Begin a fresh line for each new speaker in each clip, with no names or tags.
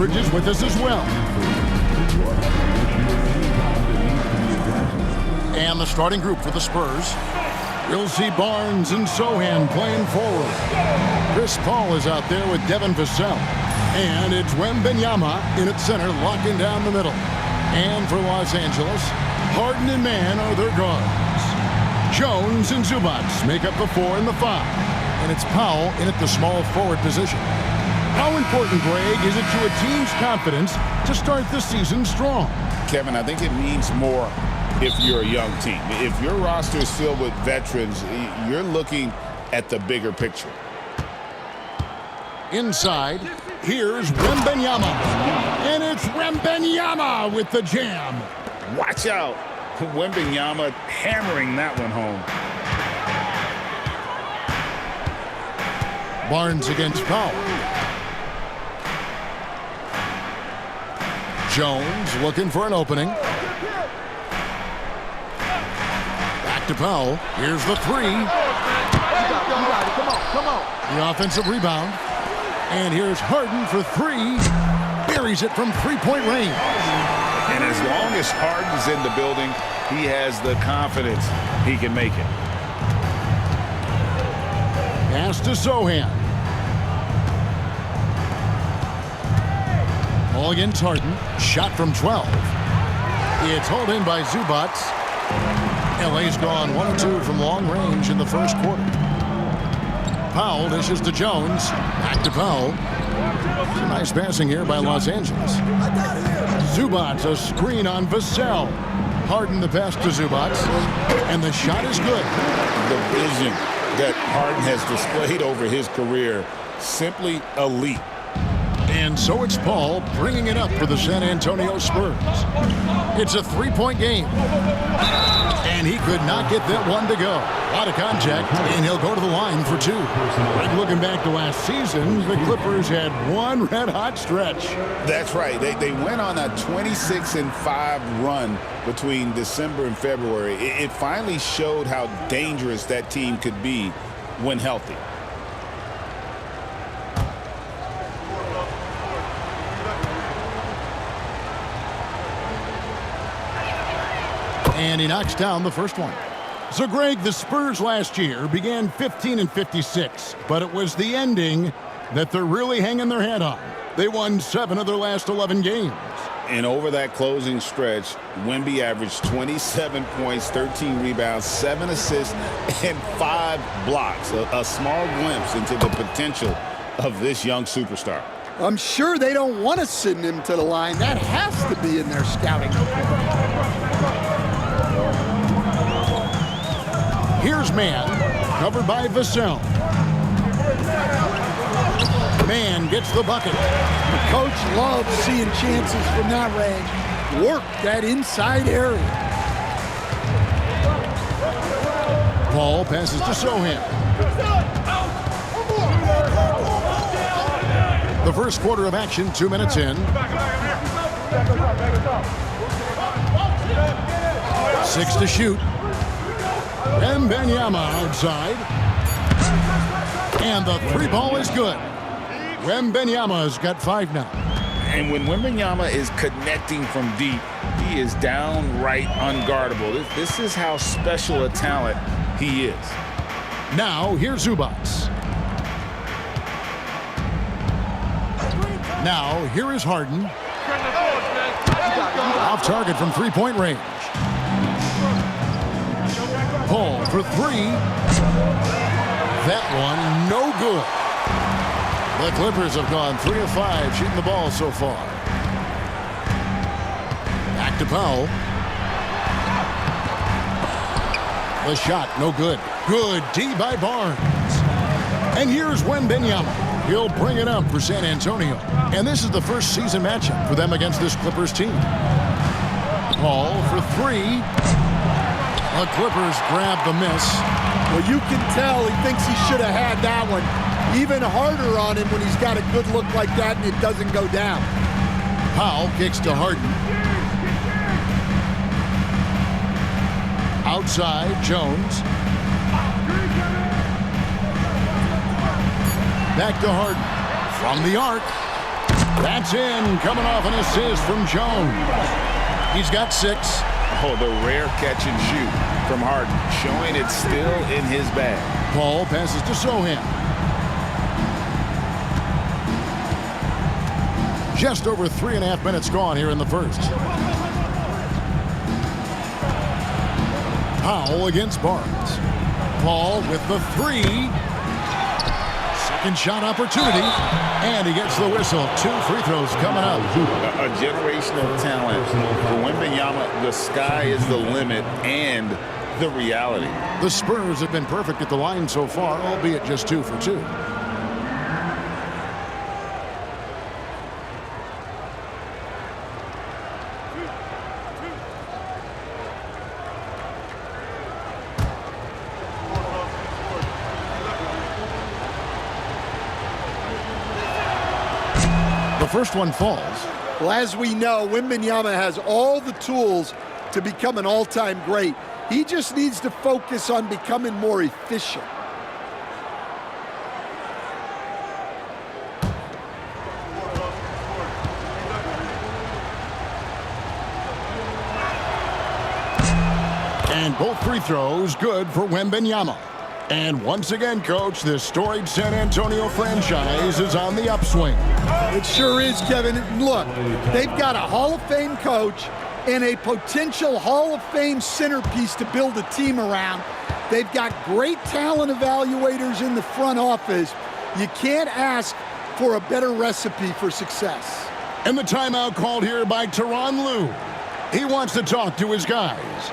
Aldridge is with us as well. And the starting group for the Spurs. We'll see Barnes and Sohan playing forward. Chris Paul is out there with Devin Vassell. And it's Wembanyama in at center, locking down the middle. And for Los Angeles, Harden and Mann are their guards. Jones and Zubac make up the 4 and the 5. And it's Powell in at the small forward position. How important, Greg, is it to a team's confidence to start the season strong?
Kevin, I think it means more if you're a young team. If your roster is filled with veterans, you're looking at the bigger picture.
Inside, here's Wembanyama. And it's Wembanyama with the jam.
Watch out. Wembanyama hammering that one home.
Barnes against Powell. Jones looking for an opening. Back to Powell. Here's the 3.
You got it. Come on.
The offensive rebound. And here's Harden for 3. Buries it from three-point range.
And as long as Harden's in the building, he has the confidence he can make it.
Pass to Sohan. Ball against Harden. Shot from 12. It's hauled in by Zubac. LA's gone 1 of 2 from long range in the first quarter. Powell dishes to Jones. Back to Powell. Some nice passing here by Los Angeles. Zubac, a screen on Vassell. Harden the pass to Zubac. And the shot is good.
The vision that Harden has displayed over his career, simply elite.
And so it's Paul bringing it up for the San Antonio Spurs. It's a 3-point game. And he could not get that one to go. A lot of contact, and he'll go to the line for 2. Like looking back to last season, the Clippers had one red-hot stretch.
That's right. They went on a 26-5 run between December and February. It finally showed how dangerous that team could be when healthy.
And he knocks down the first one. So, Greg, the Spurs last year began 15-56, but it was the ending that they're really hanging their head on. They won 7 of their last 11 games.
And over that closing stretch, Wemby averaged 27 points, 13 rebounds, 7 assists, and 5 blocks. A small glimpse into the potential of this young superstar.
I'm sure they don't want to send him to the line. That has to be in their scouting report.
Here's Mann, covered by Vassell. Mann gets the bucket.
The coach loves seeing chances from that range. Work that inside area.
Paul passes to Sohan. The first quarter of action, 2 minutes in. 6 to shoot. Wembanyama outside. And the 3 ball is good. Wembanyama's got 5 now.
And when Wembanyama is connecting from deep, he is downright unguardable. This is how special a talent he is.
Now, here's Zubac. Now, here is Harden. Off target from three-point range. Paul for 3. That one, no good. The Clippers have gone 3 of 5 shooting the ball so far. Back to Powell. The shot, no good. Good D by Barnes. And here's Wembanyama. He'll bring it up for San Antonio. And this is the first season matchup for them against this Clippers team. Paul for 3. The Clippers grab the miss.
Well, you can tell he thinks he should have had that one. Even harder on him when he's got a good look like that and it doesn't go down.
Powell kicks to Harden. Outside, Jones. Back to Harden. From the arc. That's in, coming off an assist from Jones. He's got 6.
Oh, the rare catch and shoot from Harden, showing it's still in his bag.
Paul passes to Sohan. Just over 3.5 minutes gone here in the first. Powell against Barnes. Paul with the 3. Second shot opportunity. And he gets the whistle. 2 free throws coming up.
A generational talent. For Wembanyama, the sky is the limit and the reality.
The Spurs have been perfect at the line so far, albeit just 2 for 2. The first one falls.
Well, as we know, Wembanyama has all the tools to become an all-time great. He just needs to focus on becoming more efficient.
And both free throws good for Wembanyama. And once again, Coach, this storied San Antonio franchise is on the upswing.
It sure is, Kevin. Look, they've got a Hall of Fame coach and a potential Hall of Fame centerpiece to build a team around. They've got great talent evaluators in the front office. You can't ask for a better recipe for success.
And the timeout called here by Tyronn Lue. He wants to talk to his guys.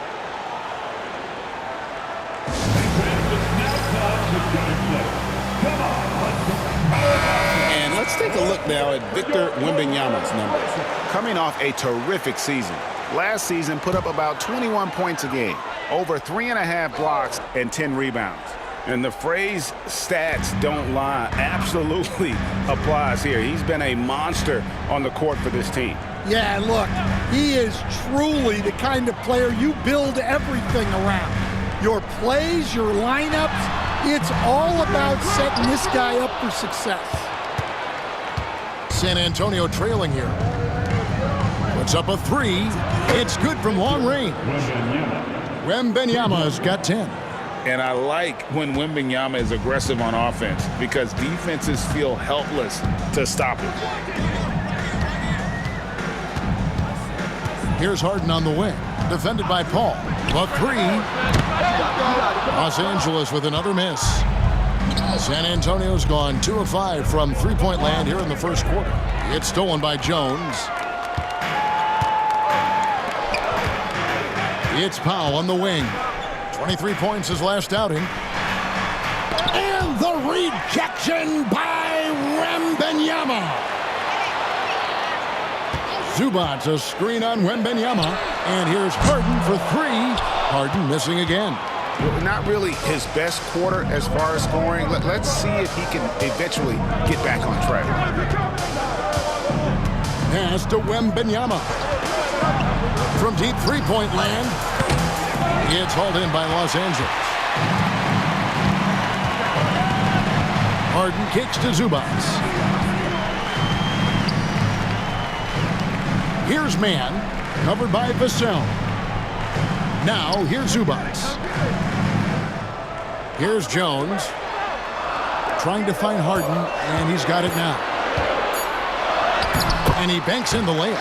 And let's take a look now at Victor Wembanyama's numbers. Coming off a terrific season. Last season put up about 21 points a game, over 3.5 blocks and 10 rebounds. And the phrase stats don't lie absolutely applies here. He's been a monster on the court for this team.
Yeah, look, he is truly the kind of player you build everything around. Your plays, your lineups, it's all about setting this guy up for success.
San Antonio trailing here. Puts up a 3. It's good from long range. Wembanyama's got 10.
And I like when Wembanyama is aggressive on offense because defenses feel helpless to stop him.
Here's Harden on the wing, defended by Paul. A 3. Los Angeles with another miss. San Antonio's gone 2 of 5 from three-point land here in the first quarter. It's stolen by Jones. It's Powell on the wing. 23 points his last outing. And the rejection by Wembanyama. Zubac's a screen on Wembanyama. And here's Harden for 3. Harden missing again.
Not really his best quarter as far as scoring. Let's see if he can eventually get back on track.
Pass to Wembanyama. From deep three-point land. It's hauled in by Los Angeles. Harden kicks to Zubac. Here's man, covered by Vassell. Now, here's Zubac. Here's Jones. Trying to find Harden, and he's got it now. And he banks in the layup.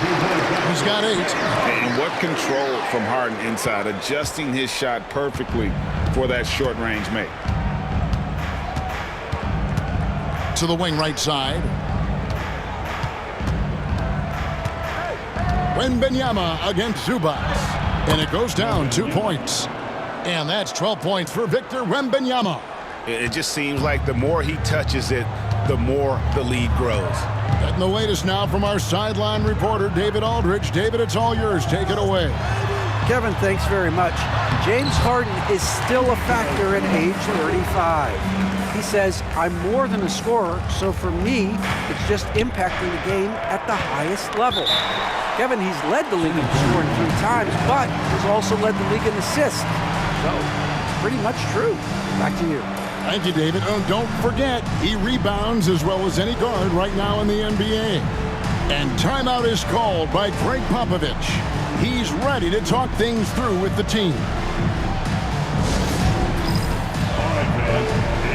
He's got 8.
And what control from Harden inside, adjusting his shot perfectly for that short-range make.
To the wing right side. Wembanyama against Zubac. And it goes down 2 points. And that's 12 points for Victor Wembanyama.
It just seems like the more he touches it, the more the lead grows.
Getting the latest now from our sideline reporter, David Aldridge. David, it's all yours. Take it away.
Kevin, thanks very much. James Harden is still a factor at age 35. He says, I'm more than a scorer, so for me, it's just impacting the game at the highest level. Kevin, he's led the league in scoring 3 times, but he's also led the league in assists. So, pretty much true. Back to you.
Thank you, David. Oh, don't forget, he rebounds as well as any guard right now in the NBA. And timeout is called by Greg Popovich. He's ready to talk things through with the team.
All right, man.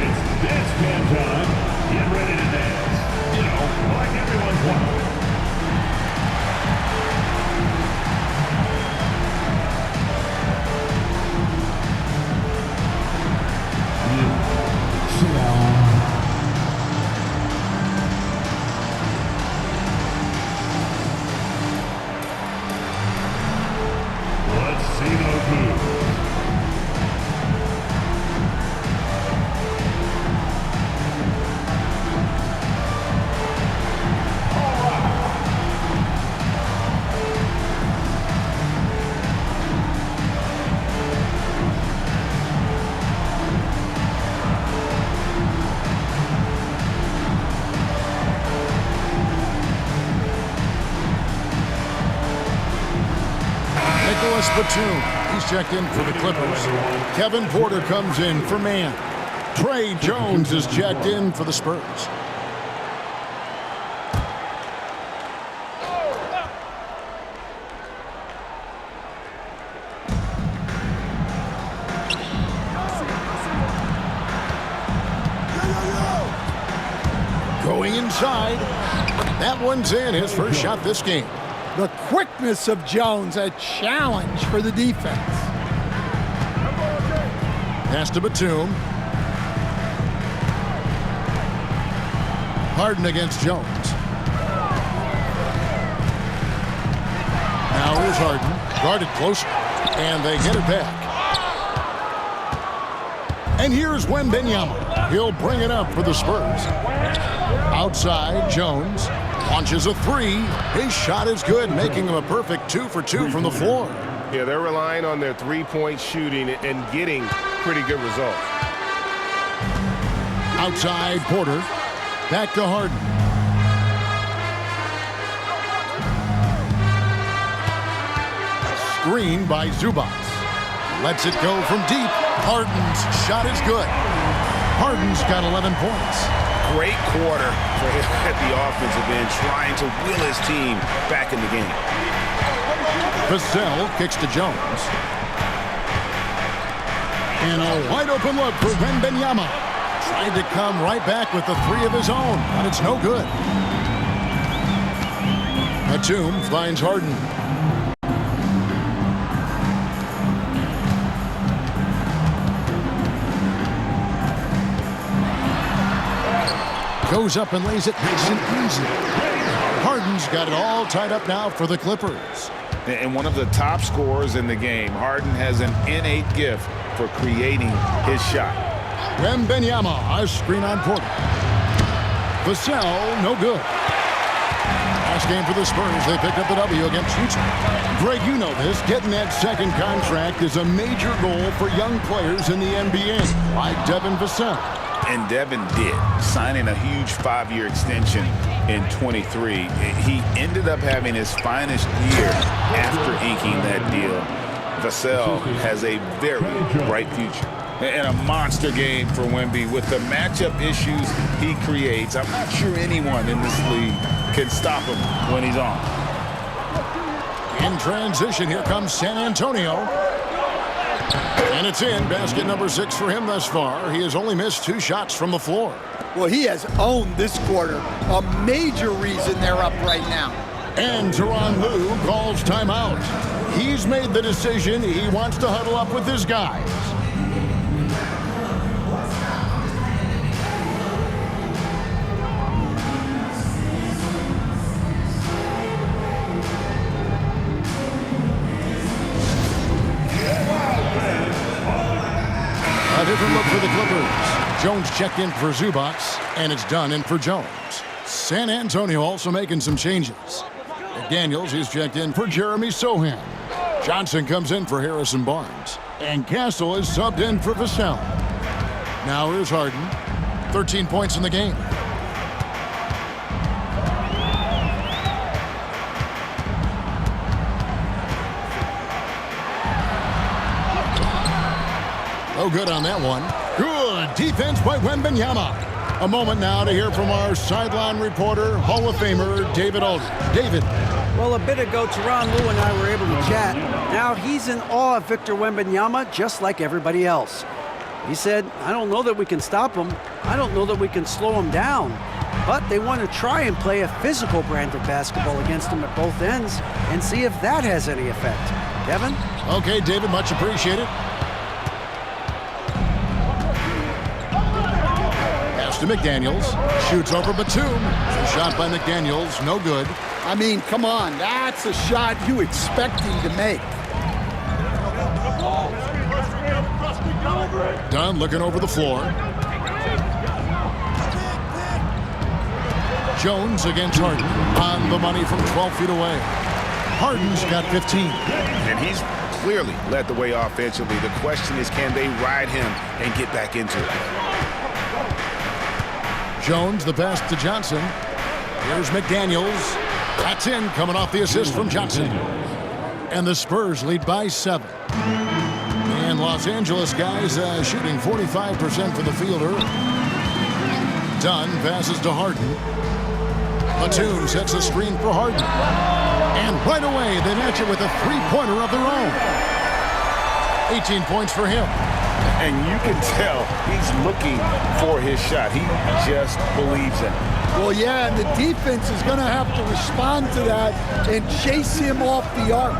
It's dance cam time. Get ready to dance. You know, like everyone's watching. Sit down. Let's see those moves.
Batum. He's checked in for the Clippers. Kevin Porter comes in for man. Trey Jones is checked in for the Spurs. Going inside. That one's in. His first shot this game.
The quickness of Jones, a challenge for the defense.
Pass to Batum. Harden against Jones. Now here's Harden. Guarded closer. And they get it back. And here's Wembanyama. He'll bring it up for the Spurs. Outside, Jones. Launches a three. His shot is good, making him a perfect 2 for 2 from the floor.
Yeah, they're relying on their three-point shooting and getting pretty good results.
Outside, Porter. Back to Harden. Screen by Zubac. Lets it go from deep. Harden's shot is good. Harden's got 11 points.
Great quarter for him at the offensive end, trying to will his team back in the game.
Vassell kicks to Jones. And a wide open look for Wembanyama. Tried to come right back with the three of his own, but it's no good. Batum finds Harden. Goes up and lays it nice and easy. Harden's got it all tied up now for the Clippers.
And one of the top scorers in the game, Harden has an innate gift for creating his shot.
Wembanyama, a screen on Porter. Vassell, no good. Last game for the Spurs, they picked up the W against Utah. Greg, you know this. Getting that second contract is a major goal for young players in the NBA, like Devin Vassell.
And Devin did, signing a huge 5-year extension in 23. He ended up having his finest year after inking that deal. Vassell has a very bright future. And a monster game for Wemby with the matchup issues he creates. I'm not sure anyone in this league can stop him when he's on.
In transition, here comes San Antonio. And it's in. Basket number 6 for him thus far. He has only missed 2 shots from the floor.
Well, he has owned this quarter. A major reason they're up right now.
And Tyronn Lue calls timeout. He's made the decision. He wants to huddle up with his guys. A different look for the Clippers. Jones checked in for Zubac, and it's done in for Jones. San Antonio also making some changes. McDaniels is checked in for Jeremy Sohan. Johnson comes in for Harrison Barnes. And Castle is subbed in for Vassell. Now here's Harden. 13 points in the game. No good on that one. Good defense by Wembanyama. A moment now to hear from our sideline reporter, Hall of Famer David Aldridge. David.
Well, a bit ago, Tyronn Lue and I were able to chat. Now he's in awe of Victor Wembanyama, just like everybody else. He said, I don't know that we can stop him. I don't know that we can slow him down. But they want to try and play a physical brand of basketball against him at both ends and see if that has any effect. Kevin?
Okay, David, much appreciated. Pass to McDaniels. Shoots over Batum. The shot by McDaniels, no good.
I mean, come on, that's a shot you expect him to make.
Dunn looking over the floor. Jones against Harden. On the money from 12 feet away. Harden's got 15.
And he's clearly led the way offensively. The question is, can they ride him and get back into it?
Jones, the pass to Johnson. Here's McDaniels. That's in, coming off the assist from Johnson. And the Spurs lead by 7. And Los Angeles guys shooting 45% for the fielder. Dunn passes to Harden. Batum sets a screen for Harden. And right away, they match it with a three-pointer of their own. 18 points for him.
And you can tell he's looking for his shot. He just believes in it.
Well, yeah, and the defense is going to have to respond to that and chase him off the arc.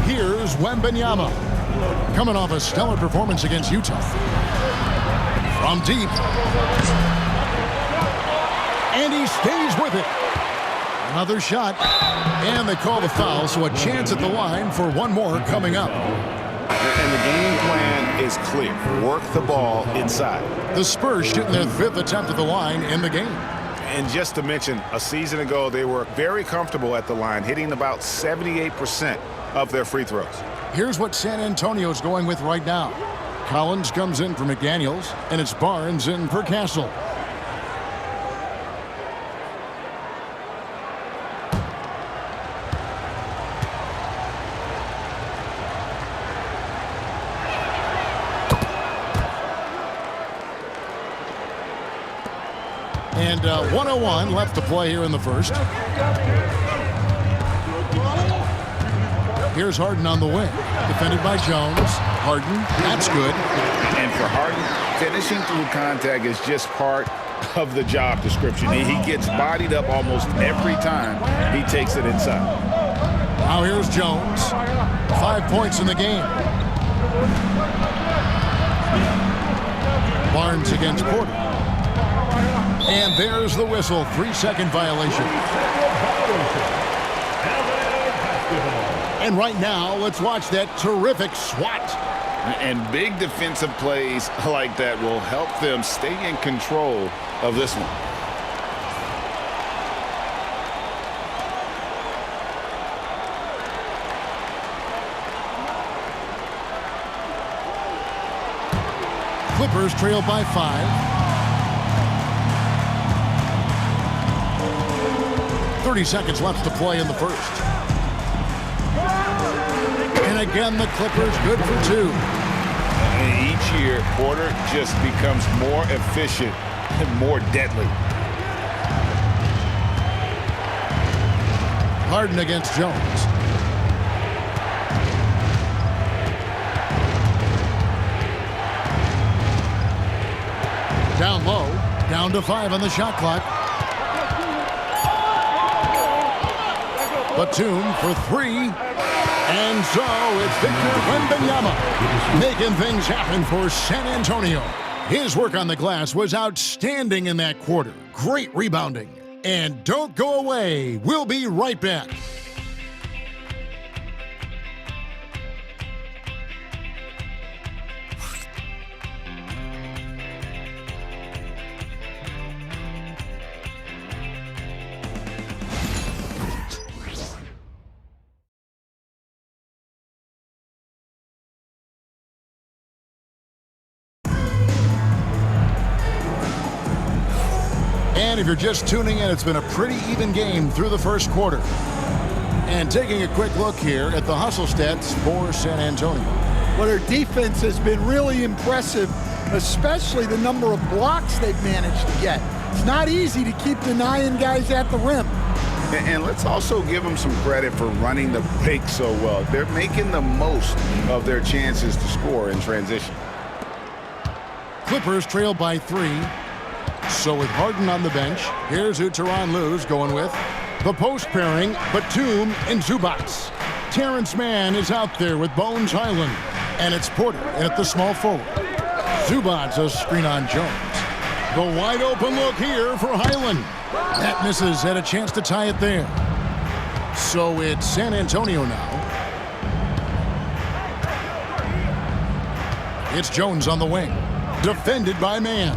Here's Wembanyama. Coming off a stellar performance against Utah. From deep. And he stays with it. Another shot. And they call the foul, so a chance at the line for one more coming up.
And the game plan is clear. Work the ball inside.
The Spurs shooting their 5th attempt at the line in the game.
And just to mention, a season ago, they were very comfortable at the line, hitting about 78% of their free throws.
Here's what San Antonio's going with right now. Collins comes in for McDaniels, and it's Barnes in for Castle. And 1:01 left to play here in the first. Here's Harden on the wing. Defended by Jones. Harden, that's good.
And for Harden, finishing through contact is just part of the job description. He gets bodied up almost every time he takes it inside.
Now here's Jones. 5 points in the game. Barnes against Porter. And there's the whistle. 3-second violation. And right now, let's watch that terrific swat.
And big defensive plays like that will help them stay in control of this one.
Clippers trail by 5. 30 seconds left to play in the first. And again, the Clippers good for 2.
And each year, Porter just becomes more efficient and more deadly.
Harden against Jones. Down low, down to 5 on the shot clock. Batum for 3. And so it's Victor Wembanyama making things happen for San Antonio. His work on the glass was outstanding in that quarter. Great rebounding. And don't go away. We'll be right back. And if you're just tuning in, it's been a pretty even game through the first quarter. And taking a quick look here at the hustle stats for San Antonio.
Well, their defense has been really impressive. especially the number of blocks they've managed to get. It's not easy to keep denying guys at the rim.
And let's also give them some credit for running the break so well. They're making the most of their chances to score in transition.
Clippers trail by 3. So with Harden on the bench, here's who Tyronn Lue's going with. The post pairing, Batum and Zubac. Terrence Mann is out there with Bones Highland. And it's Porter at the small forward. Zubac a screen on Jones. The wide open look here for Highland. That misses, had a chance to tie it there. So it's San Antonio now. It's Jones on the wing. Defended by Mann.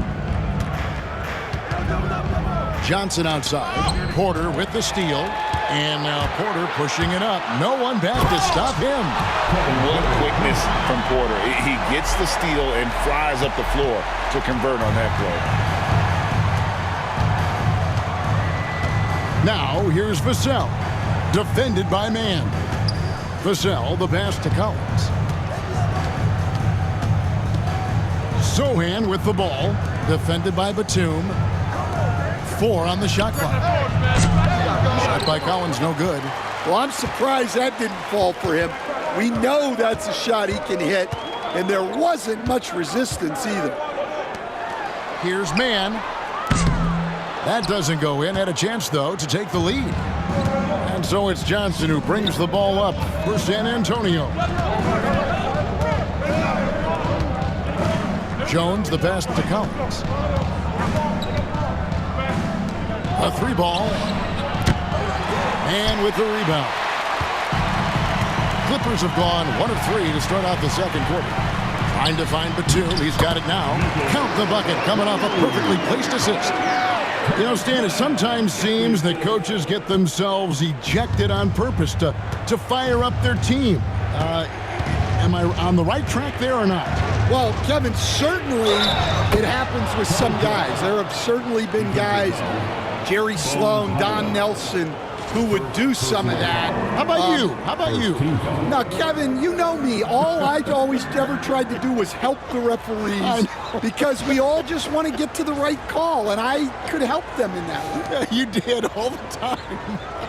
Johnson outside. Porter with the steal. And now Porter pushing it up. No one back to stop him.
What quickness from Porter. He gets the steal and flies up the floor to convert on that play.
Now here's Vassell. Defended by Mann. Vassell, the pass to Collins. Sohan with the ball. Defended by Batum. 4 on the shot clock. Shot by Collins, no good.
Well, I'm surprised that didn't fall for him. We know that's a shot he can hit, and there wasn't much resistance either.
Here's Mann. That doesn't go in. Had a chance, though, to take the lead. And so it's Johnson who brings the ball up for San Antonio. Jones, the pass to Collins. A 3-ball. And with the rebound. Clippers have gone 1 of 3 to start out the second quarter. Trying to find Batum. He's got it now. Count the bucket coming off a perfectly placed assist. You know, Stan, it sometimes seems that coaches get themselves ejected on purpose to fire up their team. Am I on the right track there or not?
Well, Kevin, certainly it happens with some guys. There have certainly been guys, Jerry Sloan, Don Nelson, who would do some of that.
How about you? How about you?
Now, Kevin, you know me. All I always ever tried to do was help the referees because we all just want to get to the right call, and I could help them in that.
Yeah, you did all the time.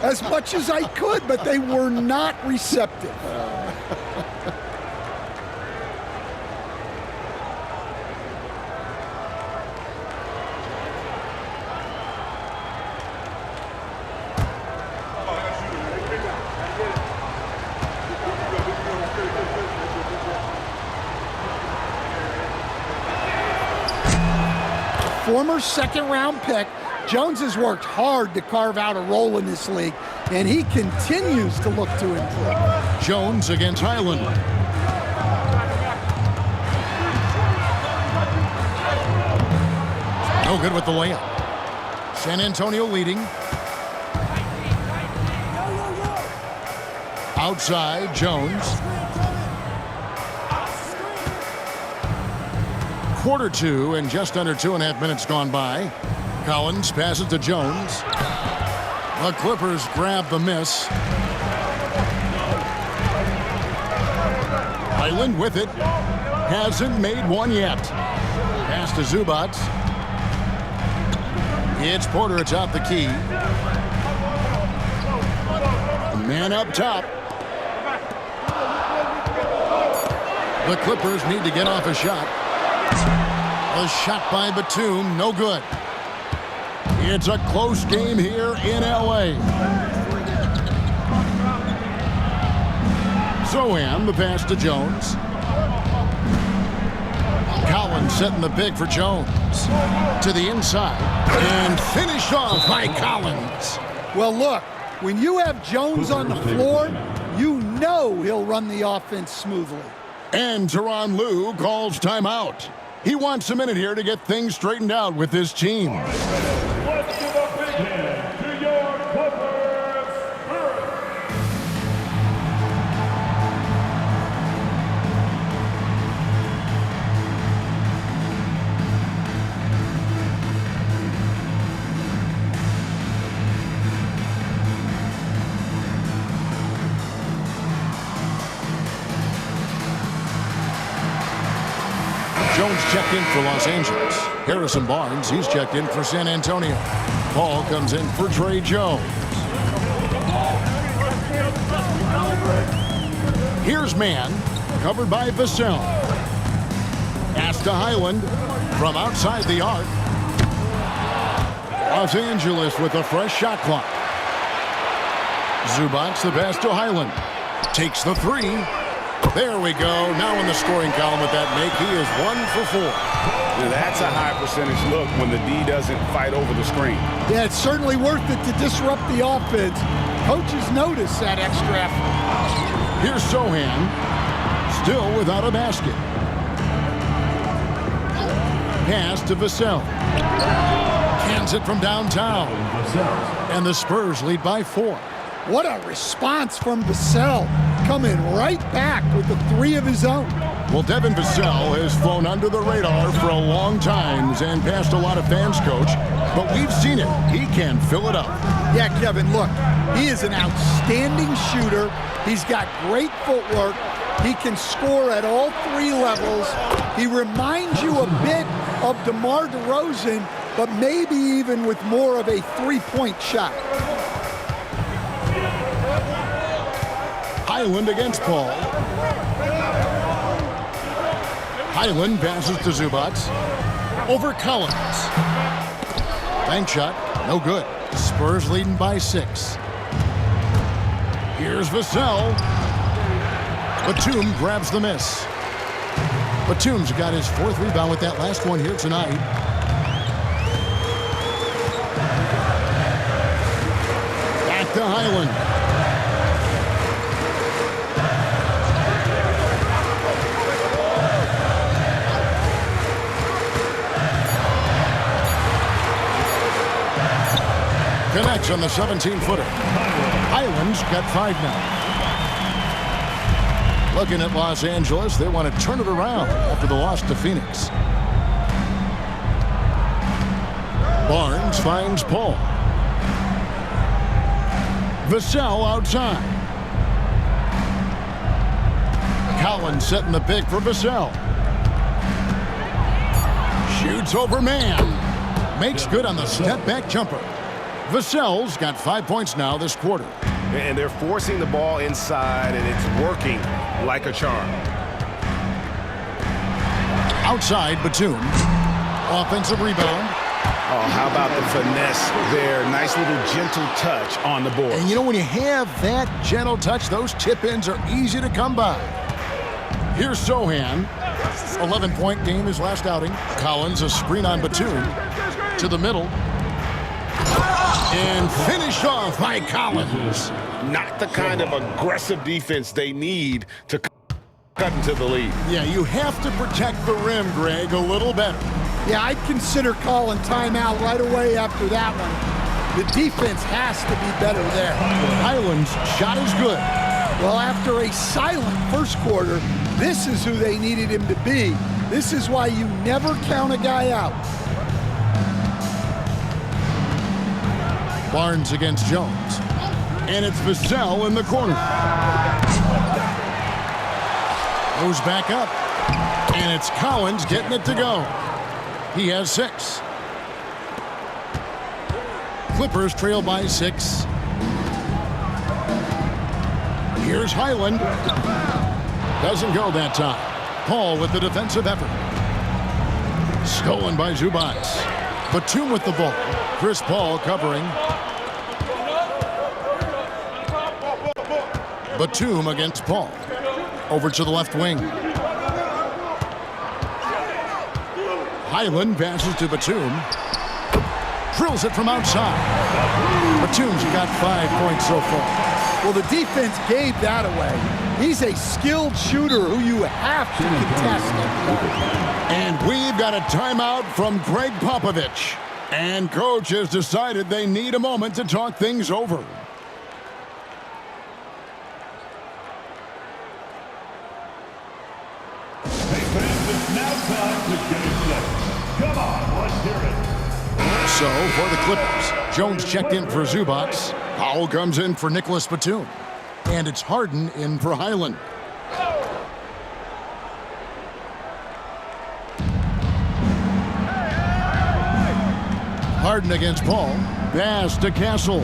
As much as I could, but they were not receptive. Former second-round pick, Jones has worked hard to carve out a role in this league, and he continues to look to improve.
Jones against Highland. No good with the layup. San Antonio leading. Outside, Jones. Quarter 2 and just under 2.5 minutes gone by. Collins passes to Jones. The Clippers grab the miss. Highland with it. Hasn't made one yet. Pass to Zubac. It's Porter atop the key. Man up top. The Clippers need to get off a shot. A shot by Batum, no good. It's a close game here in L.A. Sohan, the pass to Jones. Collins setting the big for Jones. To the inside. And finished off by Collins.
Well, look, when you have Jones on the floor, you know he'll run the offense smoothly.
And Tyronn Lue calls timeout. He wants a minute here to get things straightened out with his team.
Let's give a big hand to your Clippers, SPURS.
Jones checked in for Los Angeles. Harrison Barnes, he's checked in for San Antonio. Paul comes in for Trey Jones. Here's man, covered by Vassell. Pass to Highland from outside the arc. Los Angeles with a fresh shot clock. Zubac the pass to Highland. Takes the three. There we go. Now in the scoring column with that make, he is 1 for 4.
Now that's a high percentage look when the D doesn't fight over the screen.
Yeah, it's certainly worth it to disrupt the offense. Coaches notice that extra effort.
Here's Sohan, still without a basket. Pass to Vassell. Hands it from downtown. And the Spurs lead by 4.
What a response from Vassell, coming right back with the 3 of his own.
Well, Devin Vassell has flown under the radar for a long time and passed a lot of fans, Coach. But we've seen it. He can fill it up.
Yeah, Kevin, look, he is an outstanding shooter. He's got great footwork. He can score at all 3 levels. He reminds you a bit of DeMar DeRozan, but maybe even with more of a 3-point shot.
Highland against Paul. Highland passes to Zubac. Over Collins. Bank shot, no good. Spurs leading by 6. Here's Vassell. Batum grabs the miss. Batum's got his 4th rebound with that last one here tonight. Back to Highland. Connects on the 17-footer. Highland's got 5 now. Looking at Los Angeles, they want to turn it around after the loss to Phoenix. Barnes finds Paul. Vassell outside. Collins setting the pick for Vassell. Shoots over man. Makes good on the step-back jumper. Vassell's got 5 points now this quarter.
And they're forcing the ball inside, and it's working like a charm.
Outside, Batum. Offensive rebound.
Oh, how about the finesse there? Nice little gentle touch on the board.
And you know, when you have that gentle touch, those tip-ins are easy to come by. Here's Sohan. 11-point game his last outing. Collins, a screen on Batum. To the middle. And finished off by Collins.
Not the kind of aggressive defense they need to cut into the lead.
Yeah, you have to protect the rim, Greg, a little better.
Yeah, I'd consider calling timeout right away after that one. The defense has to be better there.
Highland's shot is good.
Well, after a silent first quarter, this is who they needed him to be. This is why you never count a guy out.
Barnes against Jones. And it's Vassell in the corner. Goes back up. And it's Collins getting it to go. He has 6. Clippers trail by 6. Here's Highland. Doesn't go that time. Paul with the defensive effort. Stolen by Zubac. Batum with the ball. Chris Paul covering. Batum against Paul. Over to the left wing. Highland passes to Batum. Drills it from outside. Batum's got 5 points so far.
Well, the defense gave that away. He's a skilled shooter who you have to contest.
And we've got a timeout from Greg Popovich. And coach has decided they need a moment to talk things over. So, for the Clippers, Jones checked in for Zubac. Powell comes in for Nicholas Batum. And it's Harden in for Highland. Harden against Paul. Pass to Castle.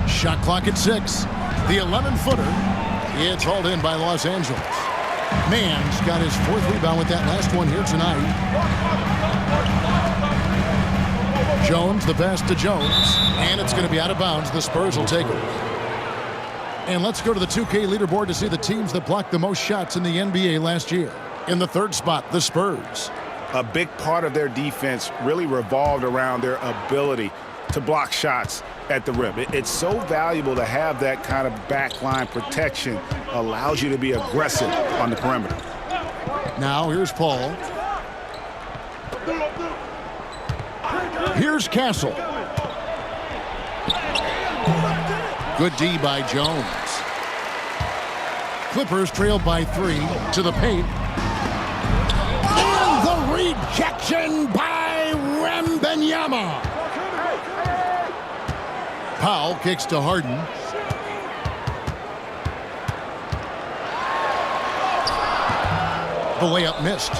Shot clock at 6. The 11-footer. It's hauled in by Los Angeles. Mann's got his 4th rebound with that last one here tonight. Jones, the pass to Jones. And it's going to be out of bounds. The Spurs will take it. And let's go to the 2K leaderboard to see the teams that blocked the most shots in the NBA last year. In the 3rd spot, the Spurs.
A big part of their defense really revolved around their ability to block shots at the rim. It's so valuable to have that kind of backline protection. Allows you to be aggressive on the perimeter.
Now here's Paul. Here's Castle. Good D by Jones. Clippers trailed by 3 to the paint. And the rejection by Wembanyama. Powell kicks to Harden. The layup missed.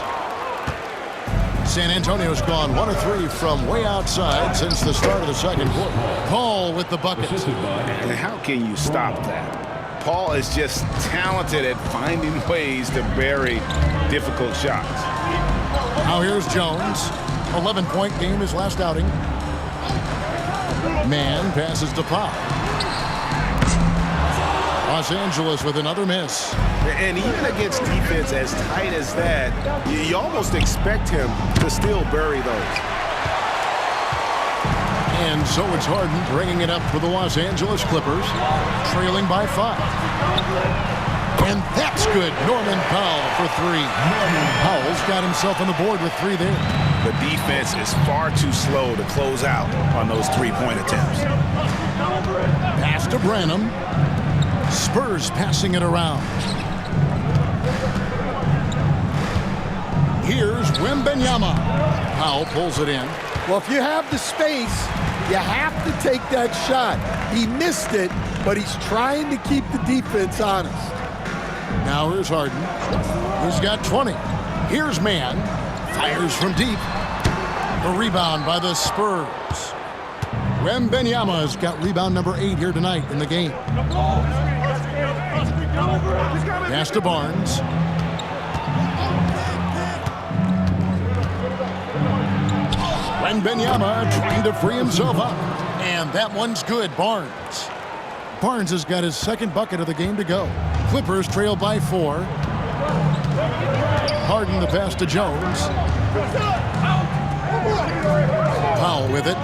San Antonio's gone 1 of 3 from way outside since the start of the second quarter. Paul with the bucket.
And how can you stop that? Paul is just talented at finding ways to bury difficult shots.
Now here's Jones. 11-point game his last outing. Mann passes to Powell. Los Angeles with another miss.
And even against defense as tight as that, you almost expect him to still bury those.
And so it's Harden bringing it up for the Los Angeles Clippers, trailing by 5. And that's good. Norman Powell for 3. Powell's got himself on the board with 3 there.
The defense is far too slow to close out on those 3-point attempts.
Pass to Branham. Spurs passing it around. Here's Wembanyama. Powell pulls it in.
Well, if you have the space, you have to take that shot. He missed it, but he's trying to keep the defense honest.
Now here's Harden. He's got 20. Here's Mann. Fires from deep. The rebound by the Spurs. Wembanyama has got rebound number 8 here tonight in the game. Pass to Barnes. Wembanyama trying to free himself up. And that one's good. Barnes. Barnes has got his 2nd bucket of the game to go. Clippers trail by 4. Harden the pass to Jones. Powell with it.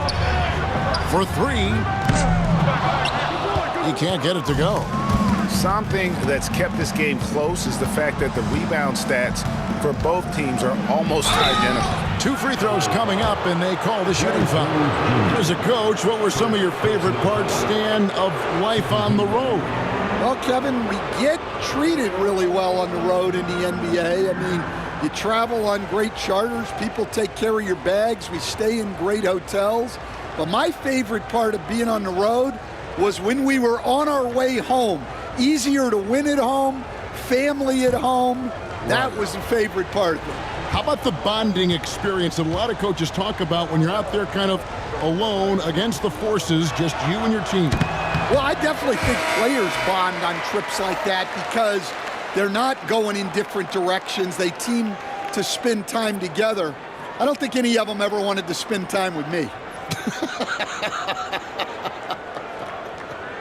For 3. He can't get it to go.
Something that's kept this game close is the fact that the rebound stats for both teams are almost identical.
2 free throws coming up, and they call the shooting foul. As a coach, what were some of your favorite parts, Stan, of life on the road?
Well, Kevin, we get treated really well on the road in the NBA. I mean, you travel on great charters. People take care of your bags. We stay in great hotels. But my favorite part of being on the road was when we were on our way home. Easier to win at home, family at home. That was the favorite part of it.
How about the bonding experience that a lot of coaches talk about when you're out there kind of alone against the forces, just you and your team?
Well, I definitely think players bond on trips like that because they're not going in different directions. They team to spend time together. I don't think any of them ever wanted to spend time with me.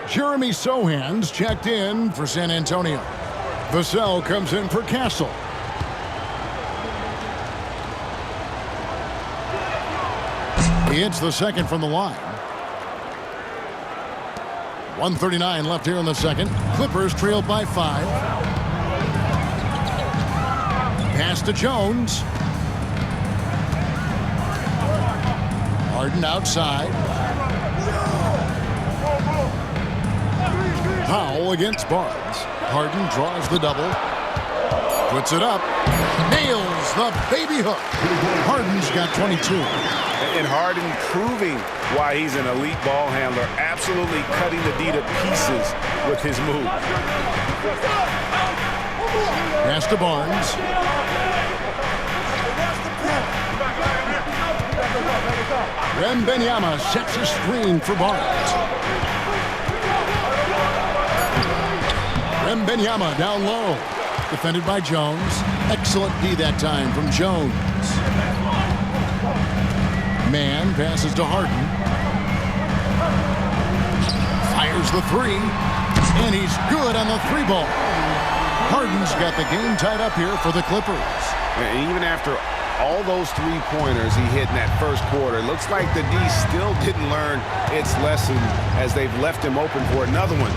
Jeremy Sohan's checked in for San Antonio. Vassell comes in for Castle. He hits the 2nd from the line. 1:39 left here in the 2nd. Clippers trailed by 5. Pass to Jones. Harden outside. Powell against Barnes. Harden draws the double. Puts it up. Nails the baby hook. Harden's got 22.
And Harden proving why he's an elite ball handler, absolutely cutting the D to pieces with his move.
Pass to Barnes. Wembanyama sets a screen for Barnes. Wembanyama down low. Defended by Jones. Excellent D that time from Jones. Man passes to Harden. Fires the three. And he's good on the three ball. Harden's got the game tied up here for the Clippers.
And even after all those three-pointers he hit in that first quarter, looks like the D still didn't learn its lesson as they've left him open for another one.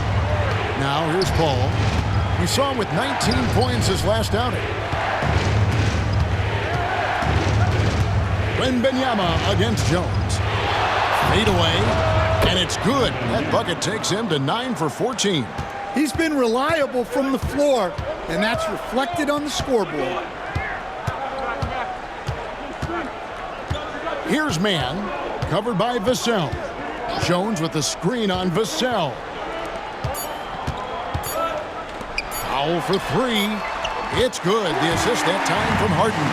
Now here's Paul. We saw him with 19 points his last outing. Wembanyama against Jones. Fade away, and it's good. That bucket takes him to 9 for 14.
He's been reliable from the floor, and that's reflected on the scoreboard.
Here's man, covered by Vassell. Jones with the screen on Vassell. Foul for three. It's good. The assist that time from Harden.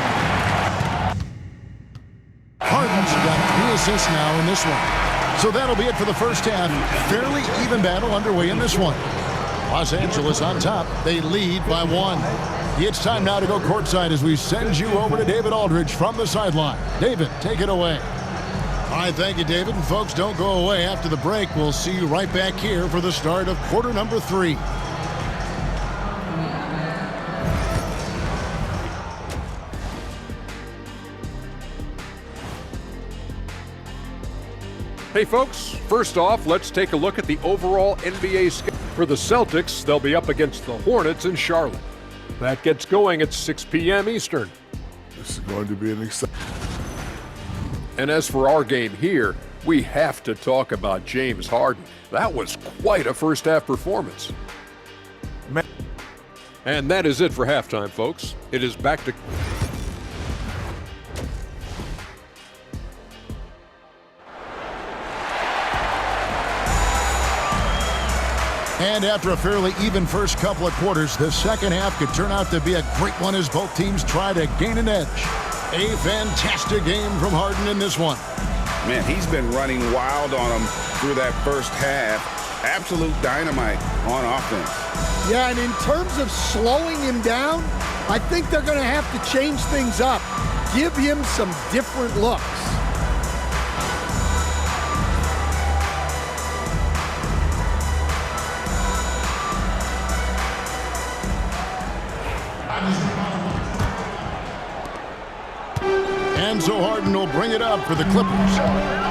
Harden's got 3 assists now in this one. So that'll be it for the first half. Fairly even battle underway in this one. Los Angeles on top. They lead by 1. It's time now to go courtside as we send you over to David Aldridge from the sideline. David, take it away. All right, thank you, David. And folks, don't go away. After the break, we'll see you right back here for the start of quarter number 3.
Hey folks, first off, let's take a look at the overall NBA schedule. For the Celtics, they'll be up against the Hornets in Charlotte. That gets going at 6 p.m. Eastern.
This is going to be an exciting.
And as for our game here, we have to talk about James Harden. That was quite a first half performance. And that is it for halftime, folks. It is back to...
And after a fairly even first couple of quarters, the second half could turn out to be a great one as both teams try to gain an edge. A fantastic game from Harden in this one.
Man, he's been running wild on them through that first half. Absolute dynamite on offense.
Yeah, and in terms of slowing him down, I think they're going to have to change things up. Give him some different looks.
And so Harden will bring it up for the Clippers.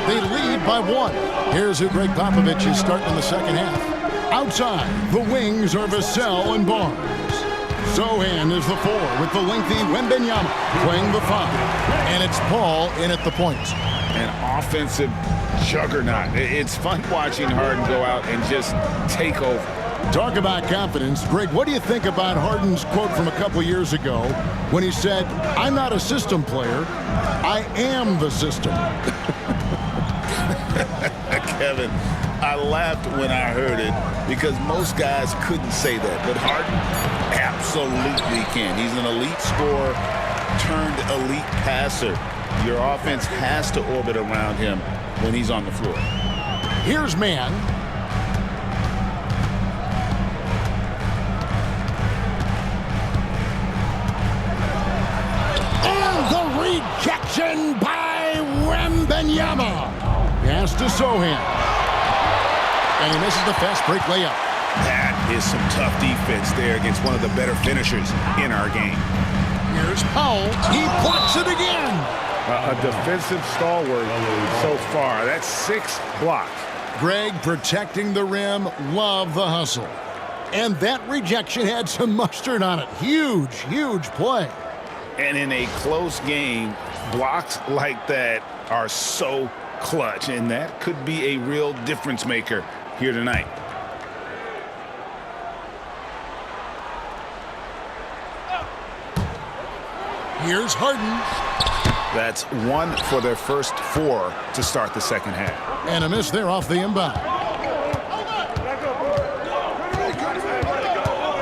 They lead by 1. Here's who Greg Popovich is starting in the second half. Outside, the wings are Vassell and Barnes. Sohan is the 4 with the lengthy Wembanyama playing the 5. And it's Paul in at the points.
An offensive juggernaut. It's fun watching Harden go out and just take over.
Talk about confidence. Greg, what do you think about Harden's quote from a couple years ago when he said, "I'm not a system player, I am the system"?
Kevin, I laughed when I heard it because most guys couldn't say that, but Harden absolutely can. He's an elite scorer turned elite passer. Your offense has to orbit around him when he's on the floor.
Here's man. Rejection by Wembanyama. Pass to Sohan. And he misses the fast break layup.
That is some tough defense there against one of the better finishers in our game.
Here's Powell. He blocks it again.
A defensive stalwart so far. That's 6 blocks.
Greg protecting the rim. Love the hustle. And that rejection had some mustard on it. Huge, huge play.
And in a close game, blocks like that are so clutch, and that could be a real difference maker here tonight.
Here's Harden.
That's 1 for their first 4 to start the second half.
And a miss there off the inbound.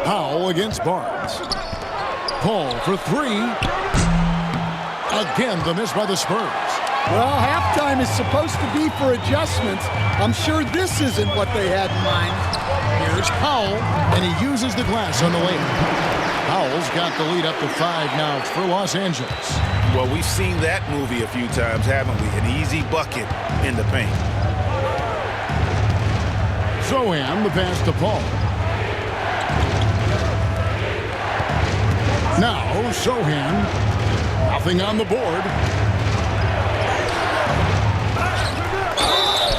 Powell against Barnes. Paul for three. Again, the miss by the Spurs.
Well, halftime is supposed to be for adjustments. I'm sure this isn't what they had in mind.
Here's Powell, and he uses the glass on the layup. Powell's got the lead up to 5 now for Los Angeles.
Well, we've seen that movie a few times, haven't we? An easy bucket in the paint.
Sohan, the pass to Paul. Now, Sohan, nothing on the board.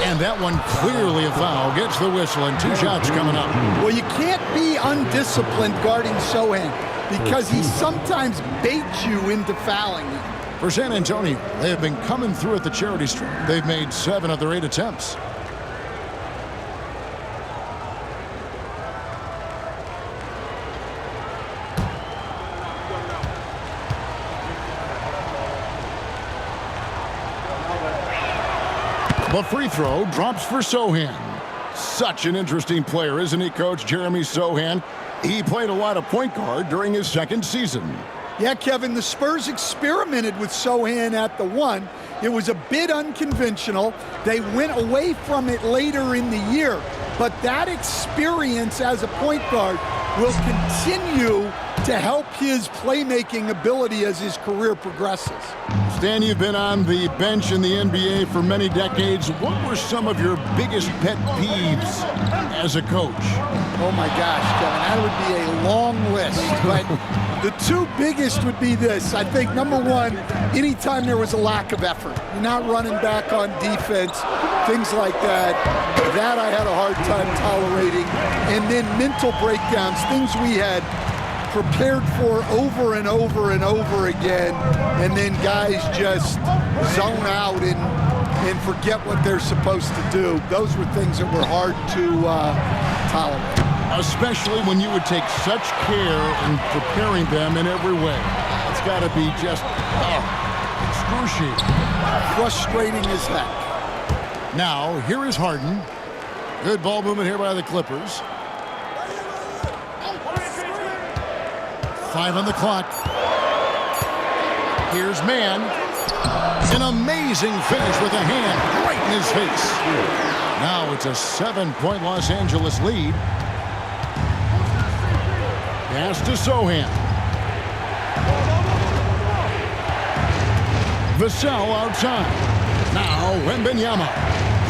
And that one clearly a foul. Gets the whistle, and 2 shots coming up.
Well, you can't be undisciplined guarding Sohan because he sometimes baits you into fouling him.
For San Antonio, they have been coming through at the charity stripe. They've made 7 of their 8 attempts. The free throw drops for Sohan. Such an interesting player, isn't he, Coach? Jeremy Sohan. He played a lot of point guard during his 2nd season.
Yeah, Kevin, the Spurs experimented with Sohan at the 1. It was a bit unconventional. They went away from it later in the year. But that experience as a point guard will continue to help his playmaking ability as his career progresses.
Stan, you've been on the bench in the NBA for many decades. What were some of your biggest pet peeves as a coach?
Oh my gosh, Kevin, that would be a long list. But the 2 biggest would be this. I think number 1, anytime there was a lack of effort, you're not running back on defense, things like that. That I had a hard time tolerating. And then mental breakdowns, things we had prepared for over and over and over again, and then guys just zone out and forget what they're supposed to do. Those were things that were hard to tolerate.
Especially when you would take such care in preparing them in every way. It's got to be just excruciating.
Frustrating as heck.
Now, here is Harden. Good ball movement here by the Clippers. 5 on the clock. Here's Mann. An amazing finish with a hand right in his face. Now it's a 7-point Los Angeles lead. Pass to Sohan. Vassell outside. Now Wembanyama.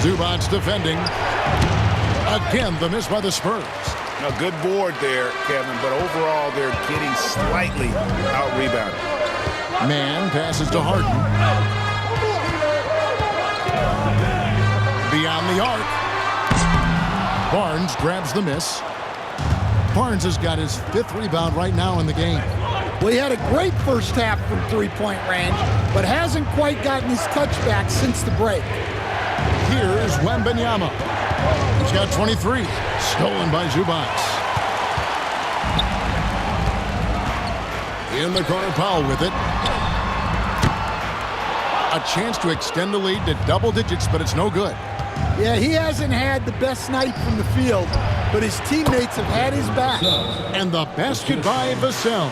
Zubac's defending. Again, the miss by the Spurs.
A good board there, Kevin, but overall they're getting slightly out-rebounded.
Mann passes to Harden. Beyond the arc. Barnes grabs the miss. Barnes has got his 5th rebound right now in the game.
Well, he had a great first half from 3-point range, but hasn't quite gotten his touchback since the break.
Here's Wembanyama. He's got 23. Stolen by Zubac. In the corner, Powell with it. A chance to extend the lead to double digits, but it's no good.
Yeah, he hasn't had the best night from the field, but his teammates have had his back.
And the basket by Vassell.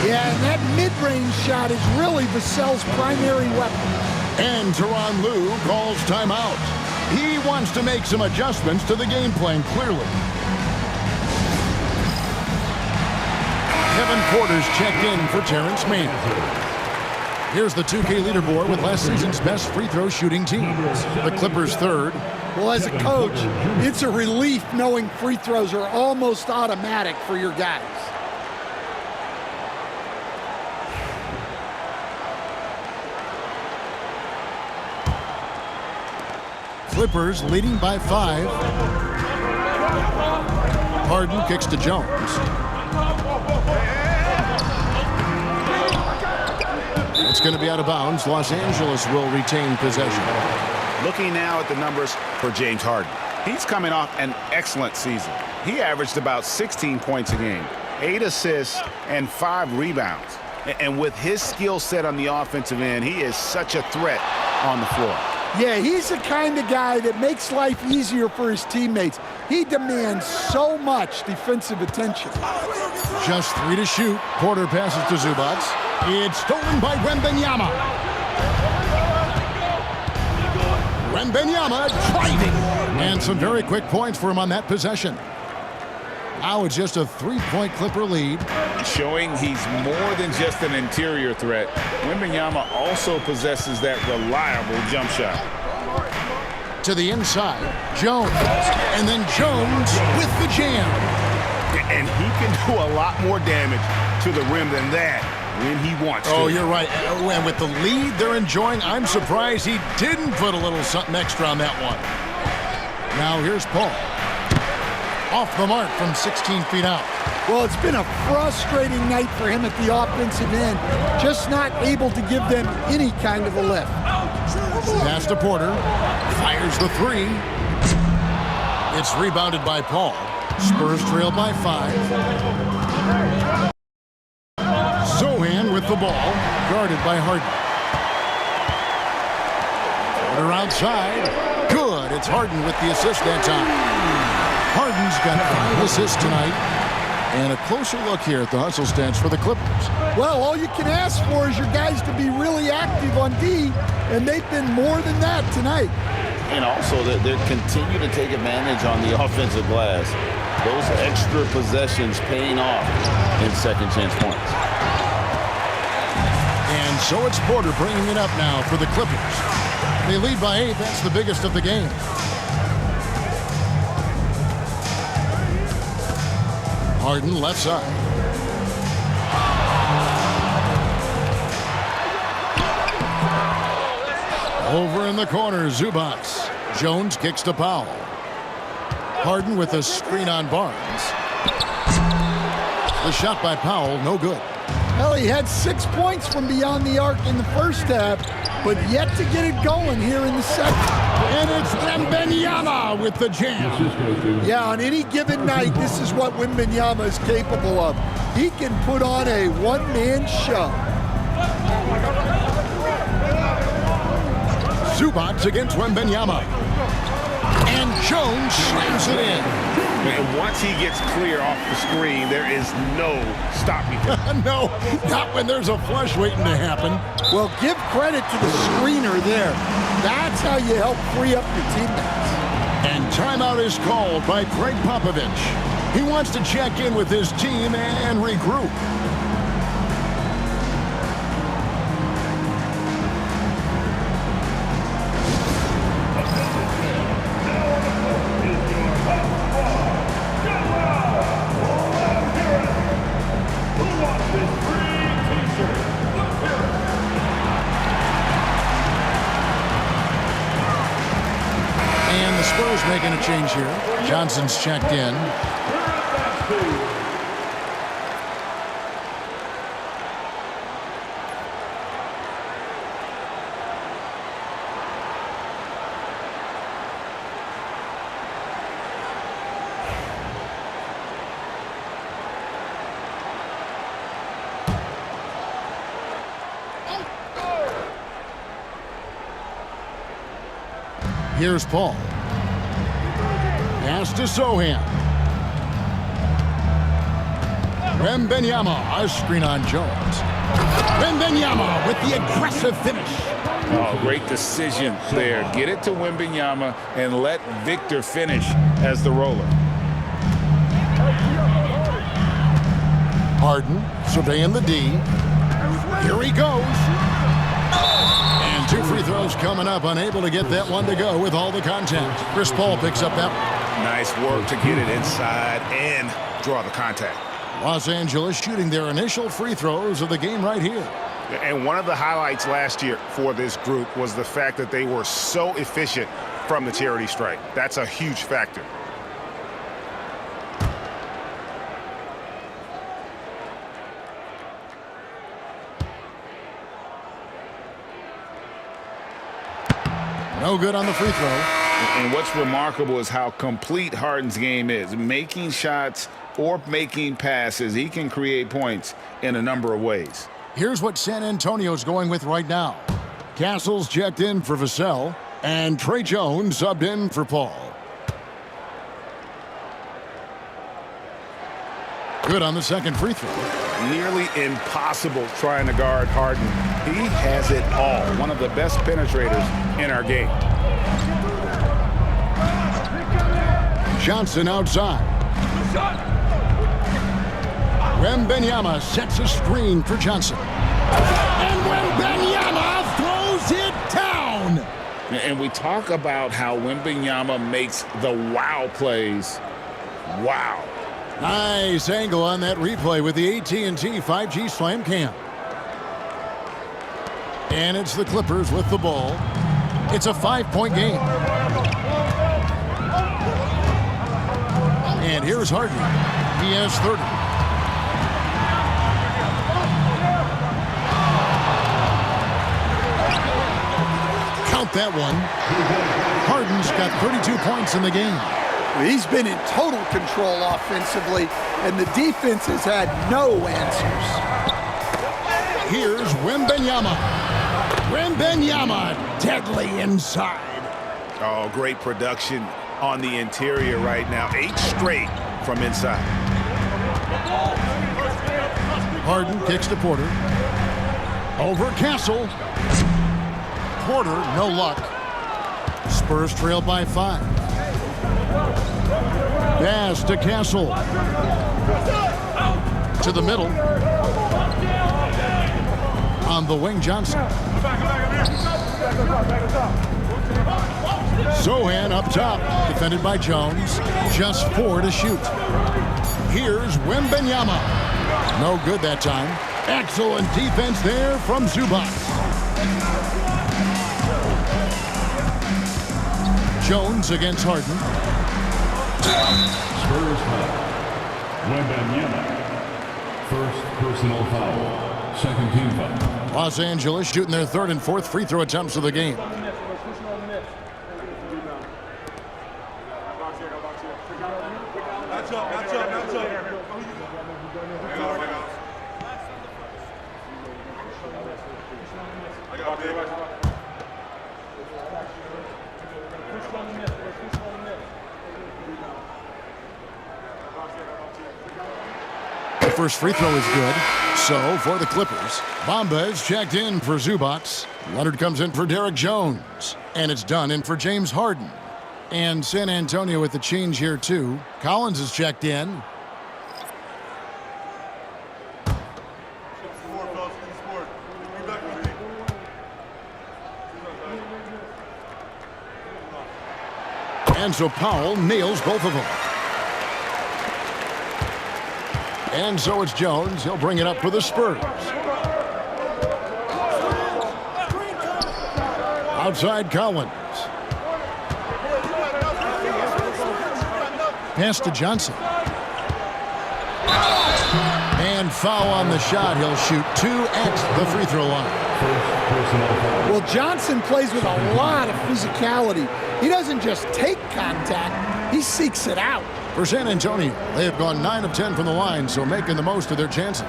Yeah, and that mid-range shot is really Vassell's primary weapon.
And Tyronn Lue calls timeout. He wants to make some adjustments to the game plan, clearly. Kevin Porter's checked in for Terrence Mann. Here's the 2K leaderboard with last season's best free throw shooting team. The Clippers 3rd.
Well, as a coach, it's a relief knowing free throws are almost automatic for your guys.
Clippers leading by 5. Harden kicks to Jones. It's going to be out of bounds. Los Angeles will retain possession.
Looking now at the numbers for James Harden. He's coming off an excellent season. He averaged about 16 points a game, 8 assists, and 5 rebounds. And with his skill set on the offensive end, he is such a threat on the floor.
Yeah, he's the kind of guy that makes life easier for his teammates. He demands so much defensive attention.
Just 3 to shoot. Porter passes to Zubac. It's stolen by Wembanyama. Wembanyama driving. And some very quick points for him on that possession. Now it's just a 3-point Clipper lead.
Showing he's more than just an interior threat. Wembanyama also possesses that reliable jump shot.
To the inside, Jones. And then Jones with the jam.
And he can do a lot more damage to the rim than that when he wants to.
Oh, you're right. And with the lead they're enjoying, I'm surprised he didn't put a little something extra on that one. Now here's Paul. Off the mark from 16 feet out.
Well, it's been a frustrating night for him at the offensive end. Just not able to give them any kind of a lift.
Pass to Porter. Fires the 3. It's rebounded by Paul. Spurs trail by 5. Sohan with the ball. Guarded by Harden. Porter outside. Good. It's Harden with the assist that time. Harden's got 5 assists tonight. And a closer look here at the hustle stats for the Clippers.
Well, all you can ask for is your guys to be really active on D, and they've been more than that tonight.
And also that they continue to take advantage on the offensive glass. Those extra possessions paying off in second chance points.
And so it's Porter bringing it up now for the Clippers. They lead by 8. That's the biggest of the game. Harden left side. Over in the corner, Zubac. Jones kicks to Powell. Harden with a screen on Barnes. The shot by Powell, no good.
Well, he had 6 points from beyond the arc in the first half, but yet to get it going here in the second.
And it's Wembanyama with the jam.
Yeah, on any given night, this is what Wembanyama is capable of. He can put on a one-man show.
Zubac against Wembanyama. And Jones slams it in.
And once he gets clear off the screen, there is no stopping him.
No, not when there's a flush waiting to happen.
Well, give credit to the screener there. That's how you help free up your teammates.
And timeout is called by Greg Popovich. He wants to check in with his team and regroup. And the Spurs making a change here. Johnson's checked in. Here's Paul. Pass to Sohan. Wembanyama, a screen on Jones. Wembanyama with the aggressive finish.
Oh, great decision there. Get it to Wembanyama and let Victor finish as the roller.
Harden surveying the D. Here he goes. And 2 free throws coming up, unable to get that one to go with all the contact. Chris Paul picks up that one.
Nice work to get it inside and draw the contact.
Los Angeles shooting their initial free throws of the game right here.
And one of the highlights last year for this group was the fact that they were so efficient from the charity stripe. That's a huge factor.
No good on the free throw.
And what's remarkable is how complete Harden's game is. Making shots or making passes, he can create points in a number of ways.
Here's what San Antonio's going with right now. Castle's checked in for Vassell. And Trey Jones subbed in for Paul. Good on the second free throw.
Nearly impossible trying to guard Harden. He has it all. One of the best penetrators in our game.
Johnson outside. Wembanyama sets a screen for Johnson. And Wembanyama throws it down.
And we talk about how Wembanyama makes the wow plays. Wow.
Nice angle on that replay with the AT&T 5G Slam Cam. And it's the Clippers with the ball. It's a 5-point game. And here's Harden. He has 30. Count that one. Harden's got 32 points in the game.
He's been in total control offensively, and the defense has had no answers.
Here's Wembanyama. Wembanyama deadly inside.
Oh, great production on the interior right now. 8 straight from inside.
Harden kicks to Porter. Over Castle. Porter, no luck. Spurs trail by 5. Pass to Castle. To the middle. On the wing, Johnson. Sohan up top. Defended by Jones. Just 4 to shoot. Here's Wembanyama. No good that time. Excellent defense there from Zubac. Jones against Harden.
Spurs foul. Wembanyama. First personal foul. Second team foul.
Los Angeles shooting their 3rd and 4th free throw attempts of the game. The first free throw is good. So for the Clippers, Bamba is checked in for Zubac. Leonard comes in for Derek Jones. And it's done in for James Harden. And San Antonio with the change here too. Collins is checked in. And so Powell nails both of them. And so it's Jones. He'll bring it up for the Spurs. Outside Collins. Pass to Johnson. And foul on the shot. He'll shoot 2 at the free throw line.
Well, Johnson plays with a lot of physicality. He doesn't just take contact, he seeks it out.
For San Antonio, they have gone 9 of 10 from the line, so making the most of their chances.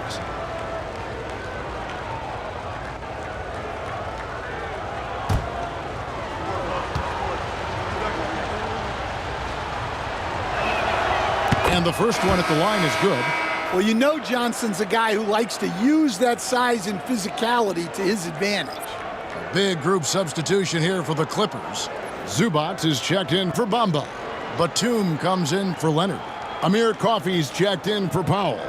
And the first one at the line is good.
Well, you know Johnson's a guy who likes to use that size and physicality to his advantage.
Big group substitution here for the Clippers. Zubac is checked in for Bamba. Batum comes in for Leonard. Amir Coffey's checked in for Powell.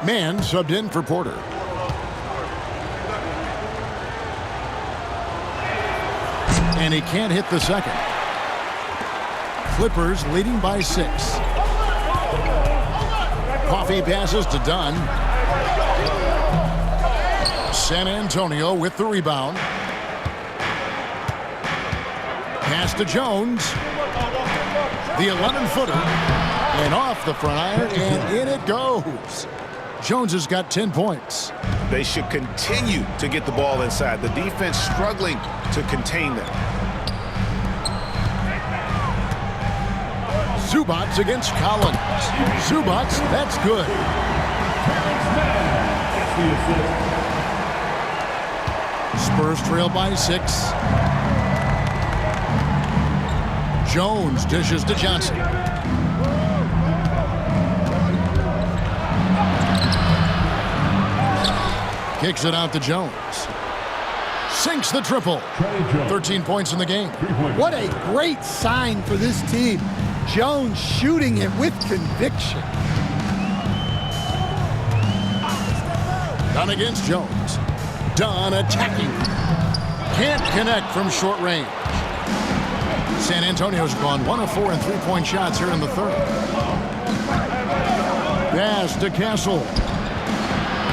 Mann subbed in for Porter. And he can't hit the second. Clippers leading by 6. Coffey passes to Dunn. San Antonio with the rebound. Pass to Jones. The 11-footer. And off the front iron, and in it goes. Jones has got 10 points.
They should continue to get the ball inside. The defense struggling to contain them.
Zubac against Collins. Zubac, that's good. Spurs trail by 6. Jones dishes to Johnson. Kicks it out to Jones. Sinks the triple. 13 points in the game.
What a great sign for this team. Jones shooting it with conviction.
Dunn against Jones. Dunn attacking. Can't connect from short range. San Antonio's gone 1 of 4 in three-point shots here in the third. Pass to Castle.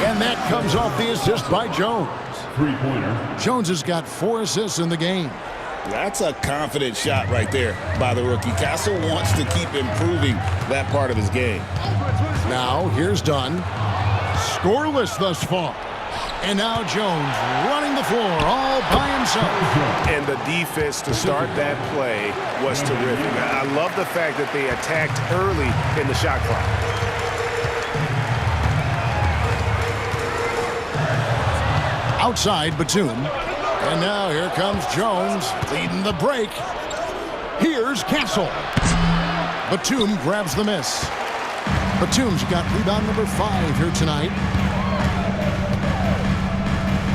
And that comes off the assist by Jones.
Three-pointer.
Jones has got 4 assists in the game.
That's a confident shot right there by the rookie. Castle wants to keep improving that part of his game.
Now, here's Dunn. Scoreless thus far. And now Jones running the floor all by himself.
And the defense to start that play was terrific. I love the fact that they attacked early in the shot clock.
Outside Batum. And now here comes Jones leading the break. Here's Castle. Batum grabs the miss. Batum's got rebound number 5 here tonight.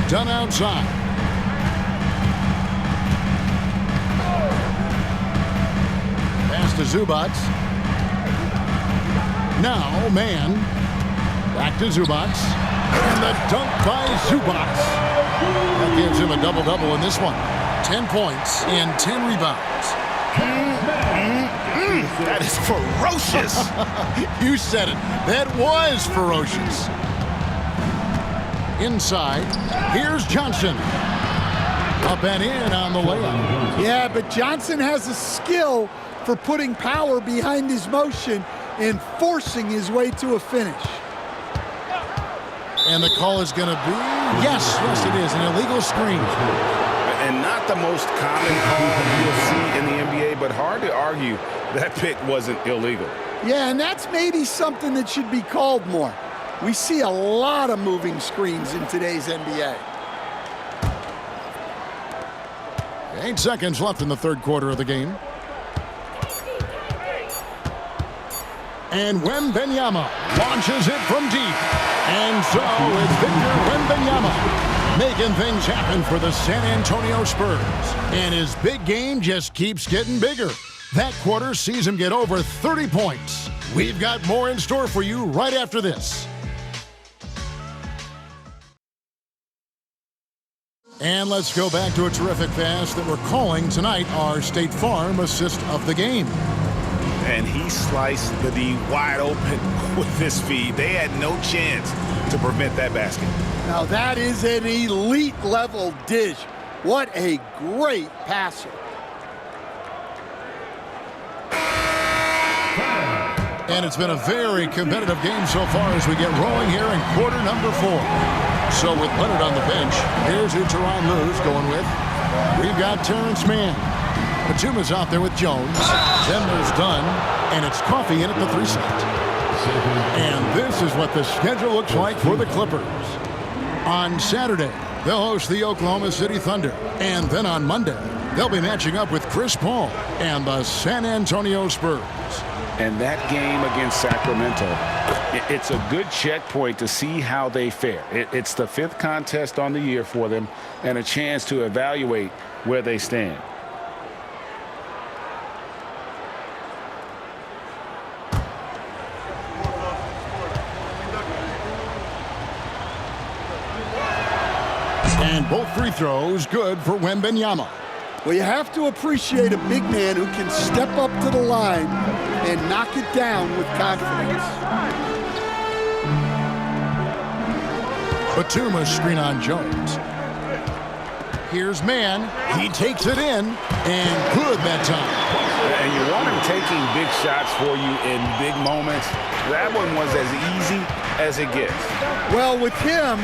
Dunn outside. Pass to Zubac. Now, man. Back to Zubac. And the dunk by Zubac. That gives him a double-double in this one. 10 points and 10 rebounds.
That is ferocious.
You said it. That was ferocious. Inside, here's Johnson. Up and in on the layup.
Yeah, but Johnson has a skill for putting power behind his motion and forcing his way to a finish.
And the call is going to be, yes, it is, an illegal screen.
And not the most common call you'll see in the NBA, but hard to argue that pick wasn't illegal.
Yeah, and that's maybe something that should be called more. We see a lot of moving screens in today's NBA.
8 seconds left in the third quarter of the game. And Wembanyama launches it from deep. And so it's Victor Wembanyama making things happen for the San Antonio Spurs. And his big game just keeps getting bigger. That quarter sees him get over 30 points. We've got more in store for you right after this. And let's go back to a terrific pass that we're calling tonight our State Farm assist of the game.
And he sliced the D wide open with his feed. They had no chance to prevent that basket.
Now that is an elite level dish. What a great passer.
And it's been a very competitive game so far as we get rolling here in quarter number 4. So with Leonard on the bench, here's who Tyronn Lue's going with. We've got Terrence Mann. Batum is out there with Jones. Then there's Dunn, and it's Coffey in at the 3 slot. And this is what the schedule looks like for the Clippers. On Saturday, they'll host the Oklahoma City Thunder. And then on Monday, they'll be matching up with Chris Paul and the San Antonio Spurs.
And that game against Sacramento, it's a good checkpoint to see how they fare. It's the 5th contest on the year for them and a chance to evaluate where they stand.
And both free throws good for Wembanyama.
Well, you have to appreciate a big man who can step up to the line and knock it down with confidence.
Batum screen on Jones. Here's Mann. He takes it in, and good that time.
And you want him taking big shots for you in big moments. That one was as easy as it gets.
Well, with him,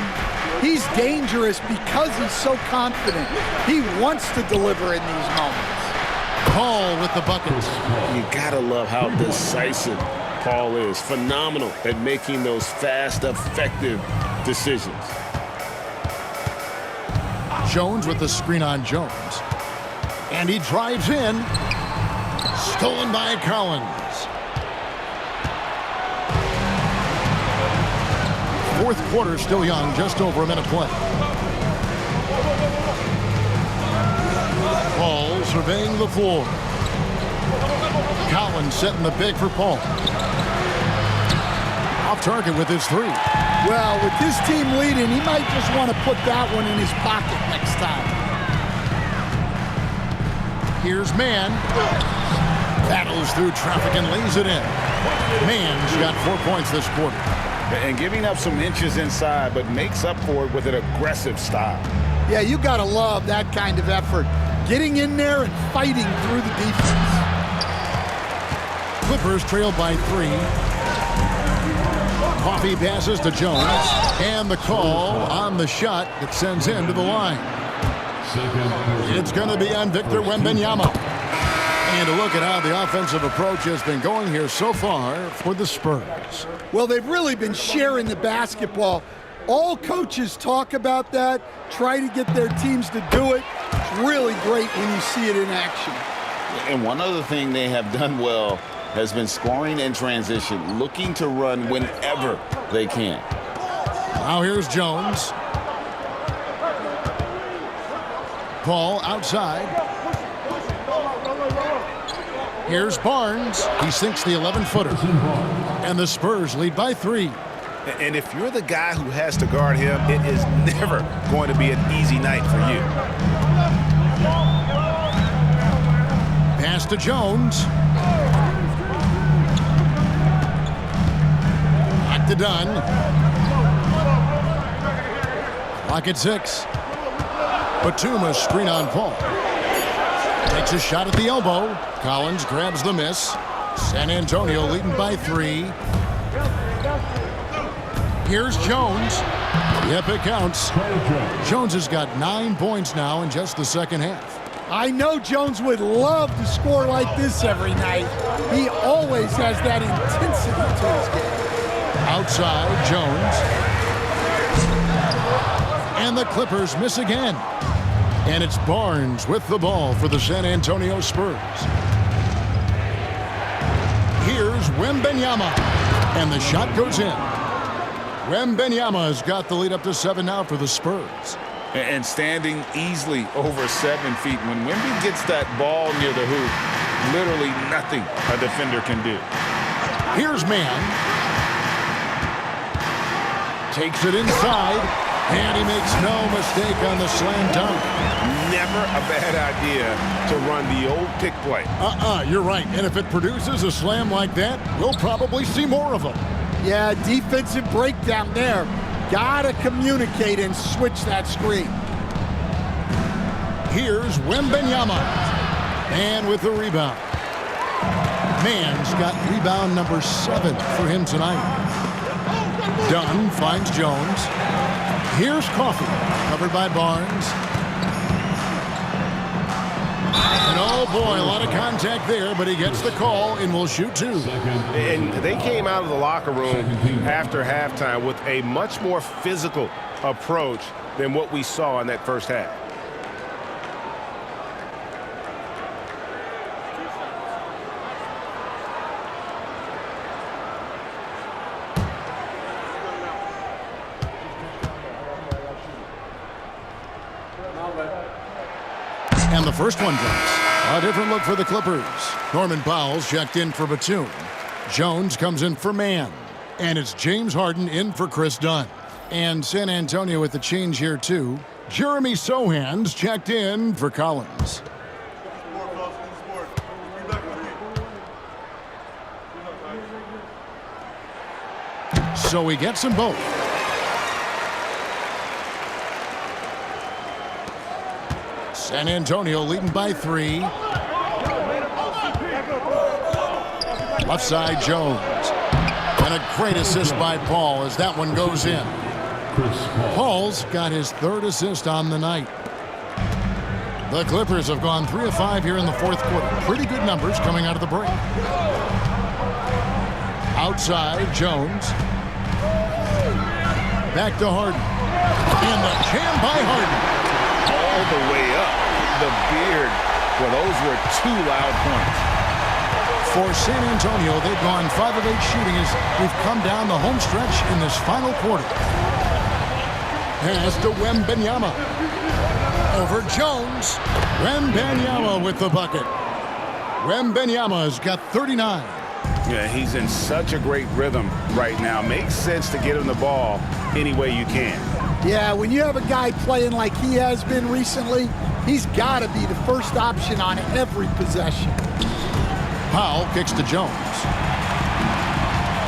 he's dangerous because he's so confident. He wants to deliver in these moments.
Paul with the buckets.
You gotta love how decisive Paul is. Phenomenal at making those fast, effective decisions.
Jones with the screen on Jones. And he drives in. Stolen by Collins. Fourth quarter still young, just over a minute play. Paul surveying the floor. Collins setting the big for Paul. Off target with his three.
Well, with this team leading, he might just want to put that one in his pocket next time.
Here's Mann. Battles through traffic and lays it in. Mann's got 4 points this quarter.
And giving up some inches inside, but makes up for it with an aggressive style.
Yeah, you got to love that kind of effort. Getting in there and fighting through the defense.
Clippers trail by 3. Coffee passes to Jones. And the call on the shot that sends him to the line. It's going to be on Victor Wembanyama. And a look at how the offensive approach has been going here so far for the Spurs.
Well, they've really been sharing the basketball. All coaches talk about that, try to get their teams to do it. It's really great when you see it in action.
And one other thing they have done well has been scoring in transition, looking to run whenever they can.
Now here's Jones. Paul outside. Here's Barnes. He sinks the 11-footer. And the Spurs lead by 3.
And if you're the guy who has to guard him, it is never going to be an easy night for you.
Pass to Jones. Back to Dunn. Clock at 6. Batum screen on Paul. Takes a shot at the elbow. Collins grabs the miss. San Antonio leading by 3. Here's Jones. Yep, it counts. Jones has got 9 points now in just the second half.
I know Jones would love to score like this every night. He always has that intensity to his game.
Outside, Jones. And the Clippers miss again. And it's Barnes with the ball for the San Antonio Spurs. Here's Wembanyama. And the shot goes in. Wembanyama has got the lead up to 7 now for the Spurs.
And standing easily over 7 feet. When Wemby gets that ball near the hoop, literally nothing a defender can do.
Here's Mann. Takes it inside. And he makes no mistake on the slam dunk.
Never a bad idea to run the old pick play.
You're right. And if it produces a slam like that, we'll probably see more of them.
Yeah, defensive breakdown there. Gotta communicate and switch that screen.
Here's Wembanyama. And with the rebound. Mann's got rebound number 7 for him tonight. Dunn finds Jones. Here's Coffee, covered by Barnes. And oh boy, a lot of contact there, but he gets the call and will shoot 2.
And they came out of the locker room after halftime with a much more physical approach than what we saw in that first half.
And the first one drops. A different look for the Clippers. Norman Powell's checked in for Batum. Jones comes in for Mann. And it's James Harden in for Chris Dunn. And San Antonio with the change here too. Jeremy Sohan's checked in for Collins. So he gets them both. San Antonio leading by 3. Left side, Jones. And a great assist by Paul as that one goes in. Paul's got his 3rd assist on the night. The Clippers have gone 3 of 5 here in the 4th quarter. Pretty good numbers coming out of the break. Outside, Jones. Back to Harden. And the jam by Harden.
All the way up. The beard. Well, those were 2 loud points.
For San Antonio, they've gone 5 of 8 shooting as we've come down the home stretch in this final quarter. Pass to Wembanyama. Over Jones. Wembanyama with the bucket. Wembanyama's got 39.
Yeah, he's in such a great rhythm right now. Makes sense to get him the ball any way you can.
Yeah, when you have a guy playing like he has been recently, he's got to be the first option on every possession.
Powell kicks to Jones.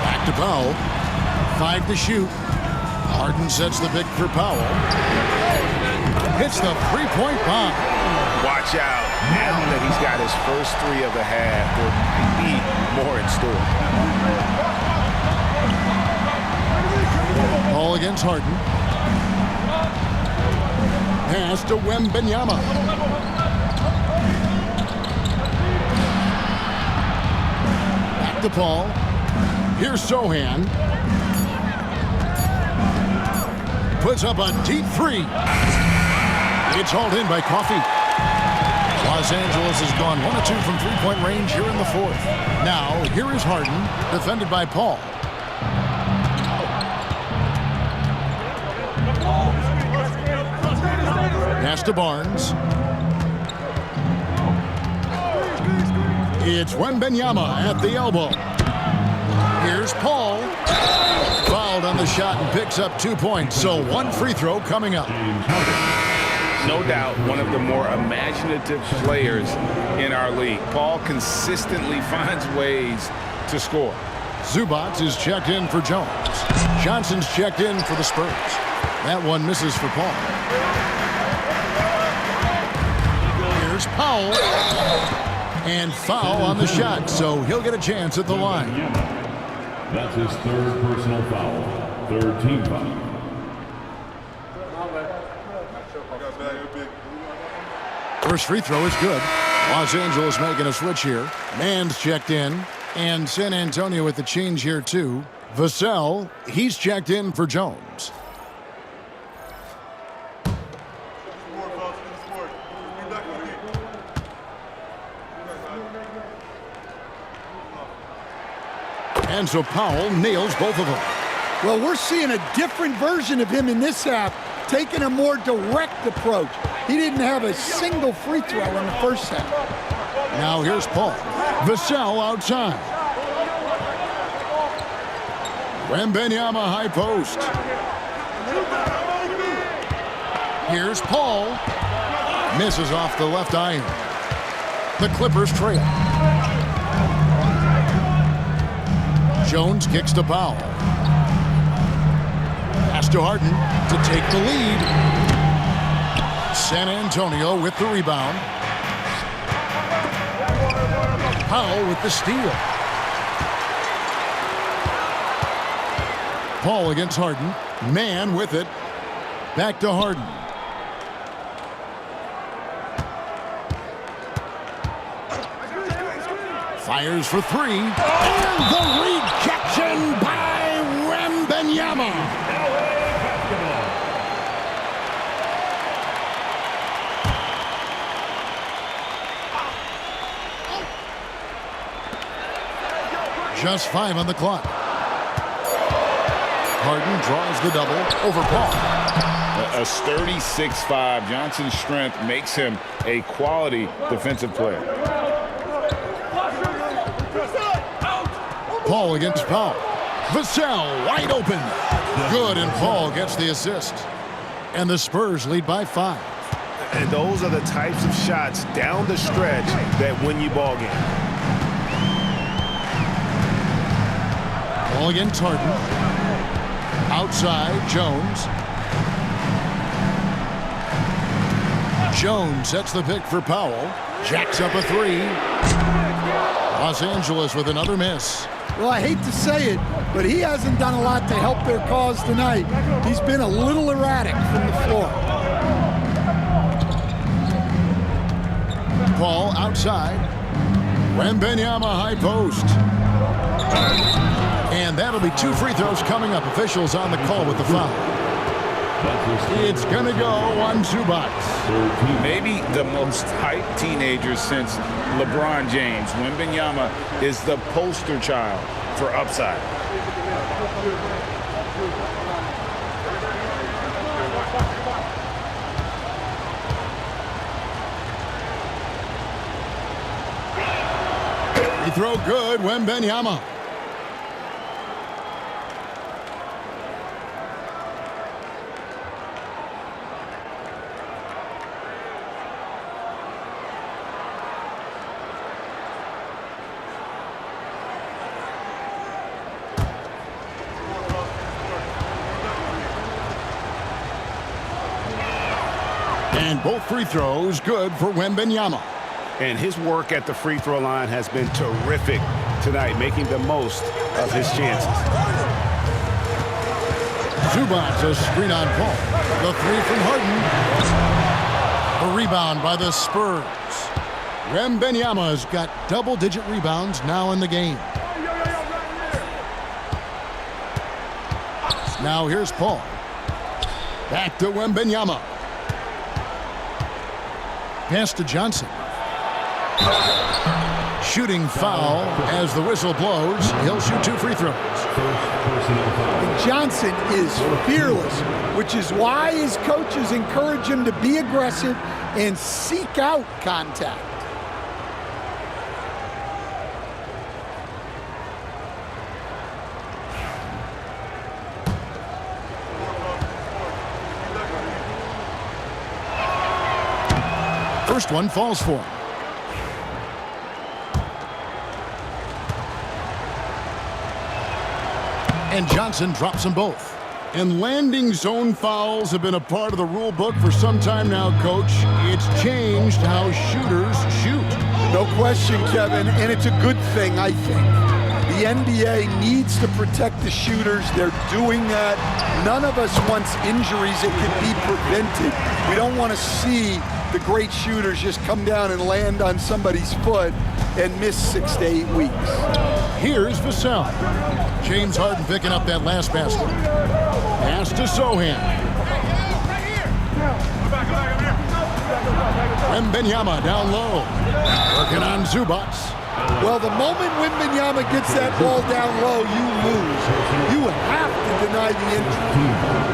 Back to Powell. 5 to shoot. Harden sets the pick for Powell. Hits the three-point bomb.
Watch out. Now that he's got his first 3 of the half, there might be more in store.
Ball against Harden. Pass to Wembanyama. Back to Paul. Here's Sohan. Puts up a deep 3. It's hauled in by Coffey. Los Angeles has gone 1 of 2 from three-point range here in the 4th. Now, here is Harden, defended by Paul. Pass to Barnes. It's Wembanyama at the elbow. Here's Paul. Fouled on the shot and picks up 2 points. So 1 free throw coming up.
No doubt one of the more imaginative players in our league. Paul consistently finds ways to score.
Zubac is checked in for Jones. Johnson's checked in for the Spurs. That one misses for Paul. Here's Powell. And foul on the shot, so he'll get a chance at the line.
That's his 3rd personal foul. 3rd team foul.
First free throw is good. Los Angeles making a switch here. Mann's checked in. And San Antonio with the change here too. Vassell, he's checked in for Jones. And so Powell nails both of them.
Well, we're seeing a different version of him in this half, taking a more direct approach. He didn't have a single free throw in the first half.
Now here's Paul. Vassell outside. Wembanyama high post. Here's Paul. Misses off the left iron. The Clippers trail. Jones kicks to Powell. Pass to Harden to take the lead. San Antonio with the rebound. Powell with the steal. Paul against Harden. Mann with it. Back to Harden. Fires for 3. And the rejection by Wembanyama. Just 5 on the clock. Harden draws the double over Paul.
A sturdy 6'5". Johnson's strength makes him a quality defensive player.
Paul against Powell. Vassell wide open. Good, and Paul gets the assist. And the Spurs lead by 5.
And those are the types of shots down the stretch that win you ball game.
Ball against Harden. Outside, Jones. Jones sets the pick for Powell. Jacks up a 3. Los Angeles with another miss.
Well, I hate to say it, but he hasn't done a lot to help their cause tonight. He's been a little erratic from the floor.
Paul outside. Wembanyama high post. And that'll be 2 free throws coming up. Officials on the call with the foul. It's going to go on Zubac.
Maybe the most hyped teenager since LeBron James. Wembanyama is the poster child for upside.
Free throw good, Wembanyama. And both free throws good for Wembanyama.
And his work at the free throw line has been terrific tonight, making the most of his chances.
Zubac, a screen on Paul. The three from Harden. A rebound by the Spurs. Wembanyama's got double-digit rebounds now in the game. Now here's Paul. Back to Wembanyama. Pass to Johnson. Shooting foul as the whistle blows. He'll shoot 2 free throws.
And Johnson is fearless, which is why his coaches encourage him to be aggressive and seek out contact.
First one falls for him. And Johnson drops them both. And landing zone fouls have been a part of the rule book for some time now, Coach. It's changed how shooters shoot.
No question, Kevin, and it's a good thing, I think. The NBA needs to protect the shooters. They're doing that. None of us wants injuries that can be prevented. We don't want to see the great shooters just come down and land on somebody's foot and miss 6 to 8 weeks.
Here's Vassell. James Harden picking up that last basket. Pass to Sohan. Wembanyama down low. Working on Zubac.
Well, the moment Wembanyama gets that ball down low, you lose. You have to deny the entry.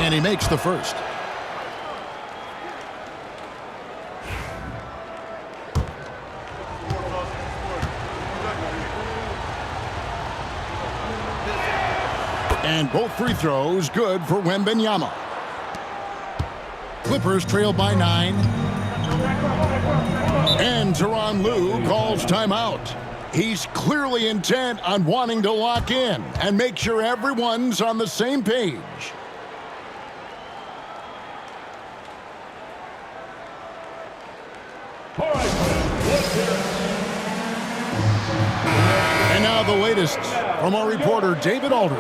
And he makes the first. And both free throws good for Wembanyama. Clippers trail by 9. And Tyronn Lue calls timeout. He's clearly intent on wanting to lock in and make sure everyone's on the same page. And now the latest from our reporter, David Aldridge.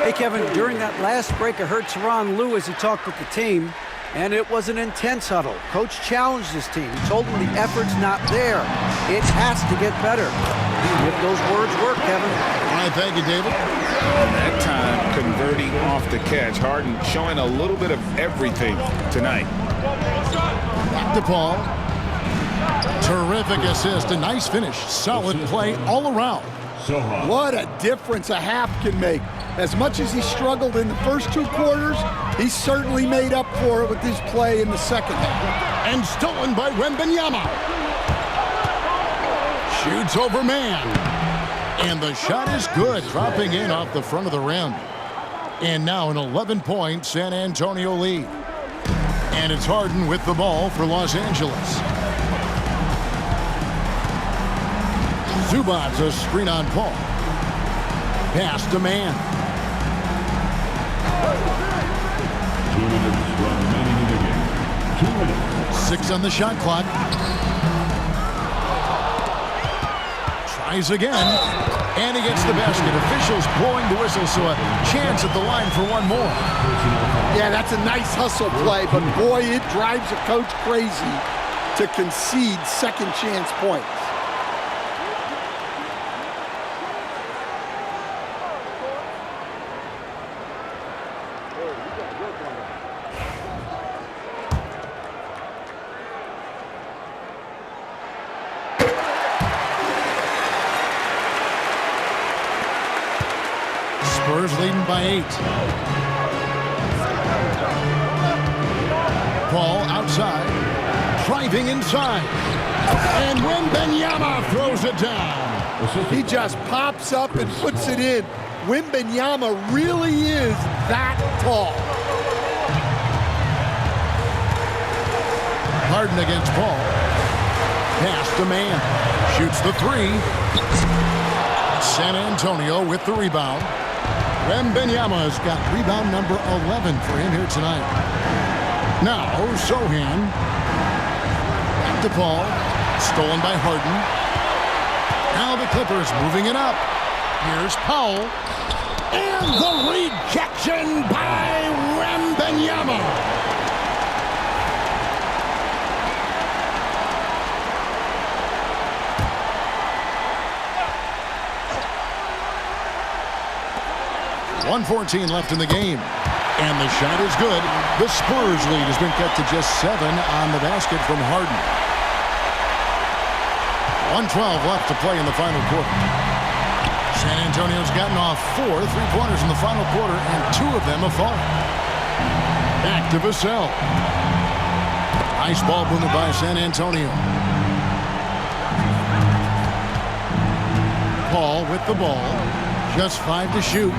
Hey, Kevin, during that last break, I heard Tyronn Lue as he talked with the team, and it was an intense huddle. Coach challenged his team. He told them the effort's not there. It has to get better. If those words work, Kevin.
All right, thank you, David.
That time converting off the catch. Harden showing a little bit of everything tonight.
Back to Paul. Terrific assist, a nice finish. Solid play all around.
What a difference a half can make. As much as he struggled in the first 2 quarters, he certainly made up for it with his play in the second half.
And stolen by Wembanyama. Shoots over man. And the shot is good, dropping in off the front of the rim. And now an 11-point San Antonio lead. And it's Harden with the ball for Los Angeles. Zubac, a screen on Paul. Pass to man.
2 minutes remaining in the game. 2 minutes.
6 on the shot clock. Tries again. And he gets the basket. Officials blowing the whistle, so a chance at the line for one more.
Yeah, that's a nice hustle play, but boy, it drives a coach crazy to concede second chance points.
Spurs leading by 8. Paul outside, driving inside. And Wembanyama throws it down.
He just pops up and puts it in. Wembanyama really is that tall.
Harden against Paul. Pass to man. Shoots the 3. San Antonio with the rebound. Wembanyama's got rebound number 11 for him here tonight. Now, Sohan. Back to Paul. Stolen by Harden. Now the Clippers moving it up. Here's Powell. And the rejection by Wembanyama. .114 left in the game. And the shot is good. The Spurs lead has been cut to just 7 on the basket from Harden. 1:12 left to play in the final quarter. San Antonio's gotten off 4 3-pointers in the final quarter, and 2 of them have fallen. Back to Vassell. Nice ball movement by San Antonio. Paul with the ball. Just 5 to shoot.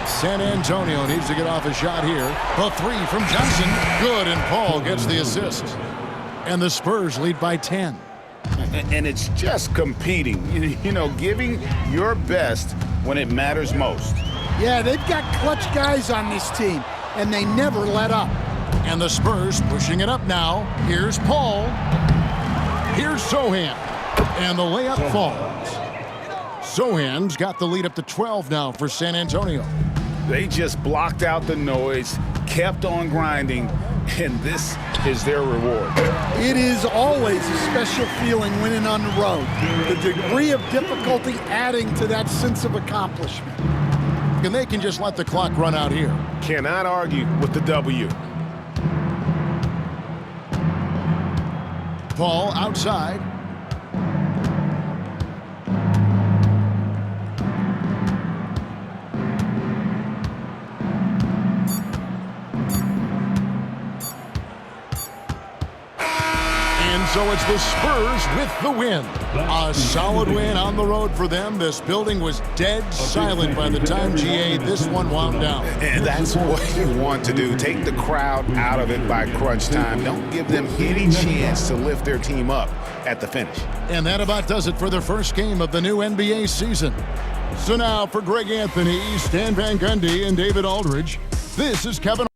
San Antonio needs to get off a shot here. The 3 from Johnson. Good, and Paul gets the assist. And the Spurs lead by 10.
And it's just competing, you know, giving your best when it matters most.
Yeah, they've got clutch guys on this team, and they never let up.
And the Spurs pushing it up now. Here's Paul. Here's Sohan. And the layup falls. Sohan's got the lead up to 12 now for San Antonio.
They just blocked out the noise, kept on grinding, and this is their reward.
It is always a special feeling winning on the road. The degree of difficulty adding to that sense of accomplishment.
And they can just let the clock run out here.
Cannot argue with the W.
Paul outside. So it's the Spurs with the win. A solid win on the road for them. This building was dead silent by the time, GA, this one wound down.
And that's what you want to do. Take the crowd out of it by crunch time. Don't give them any chance to lift their team up at the finish.
And that about does it for the first game of the new NBA season. So now for Greg Anthony, Stan Van Gundy, and David Aldridge, this is Kevin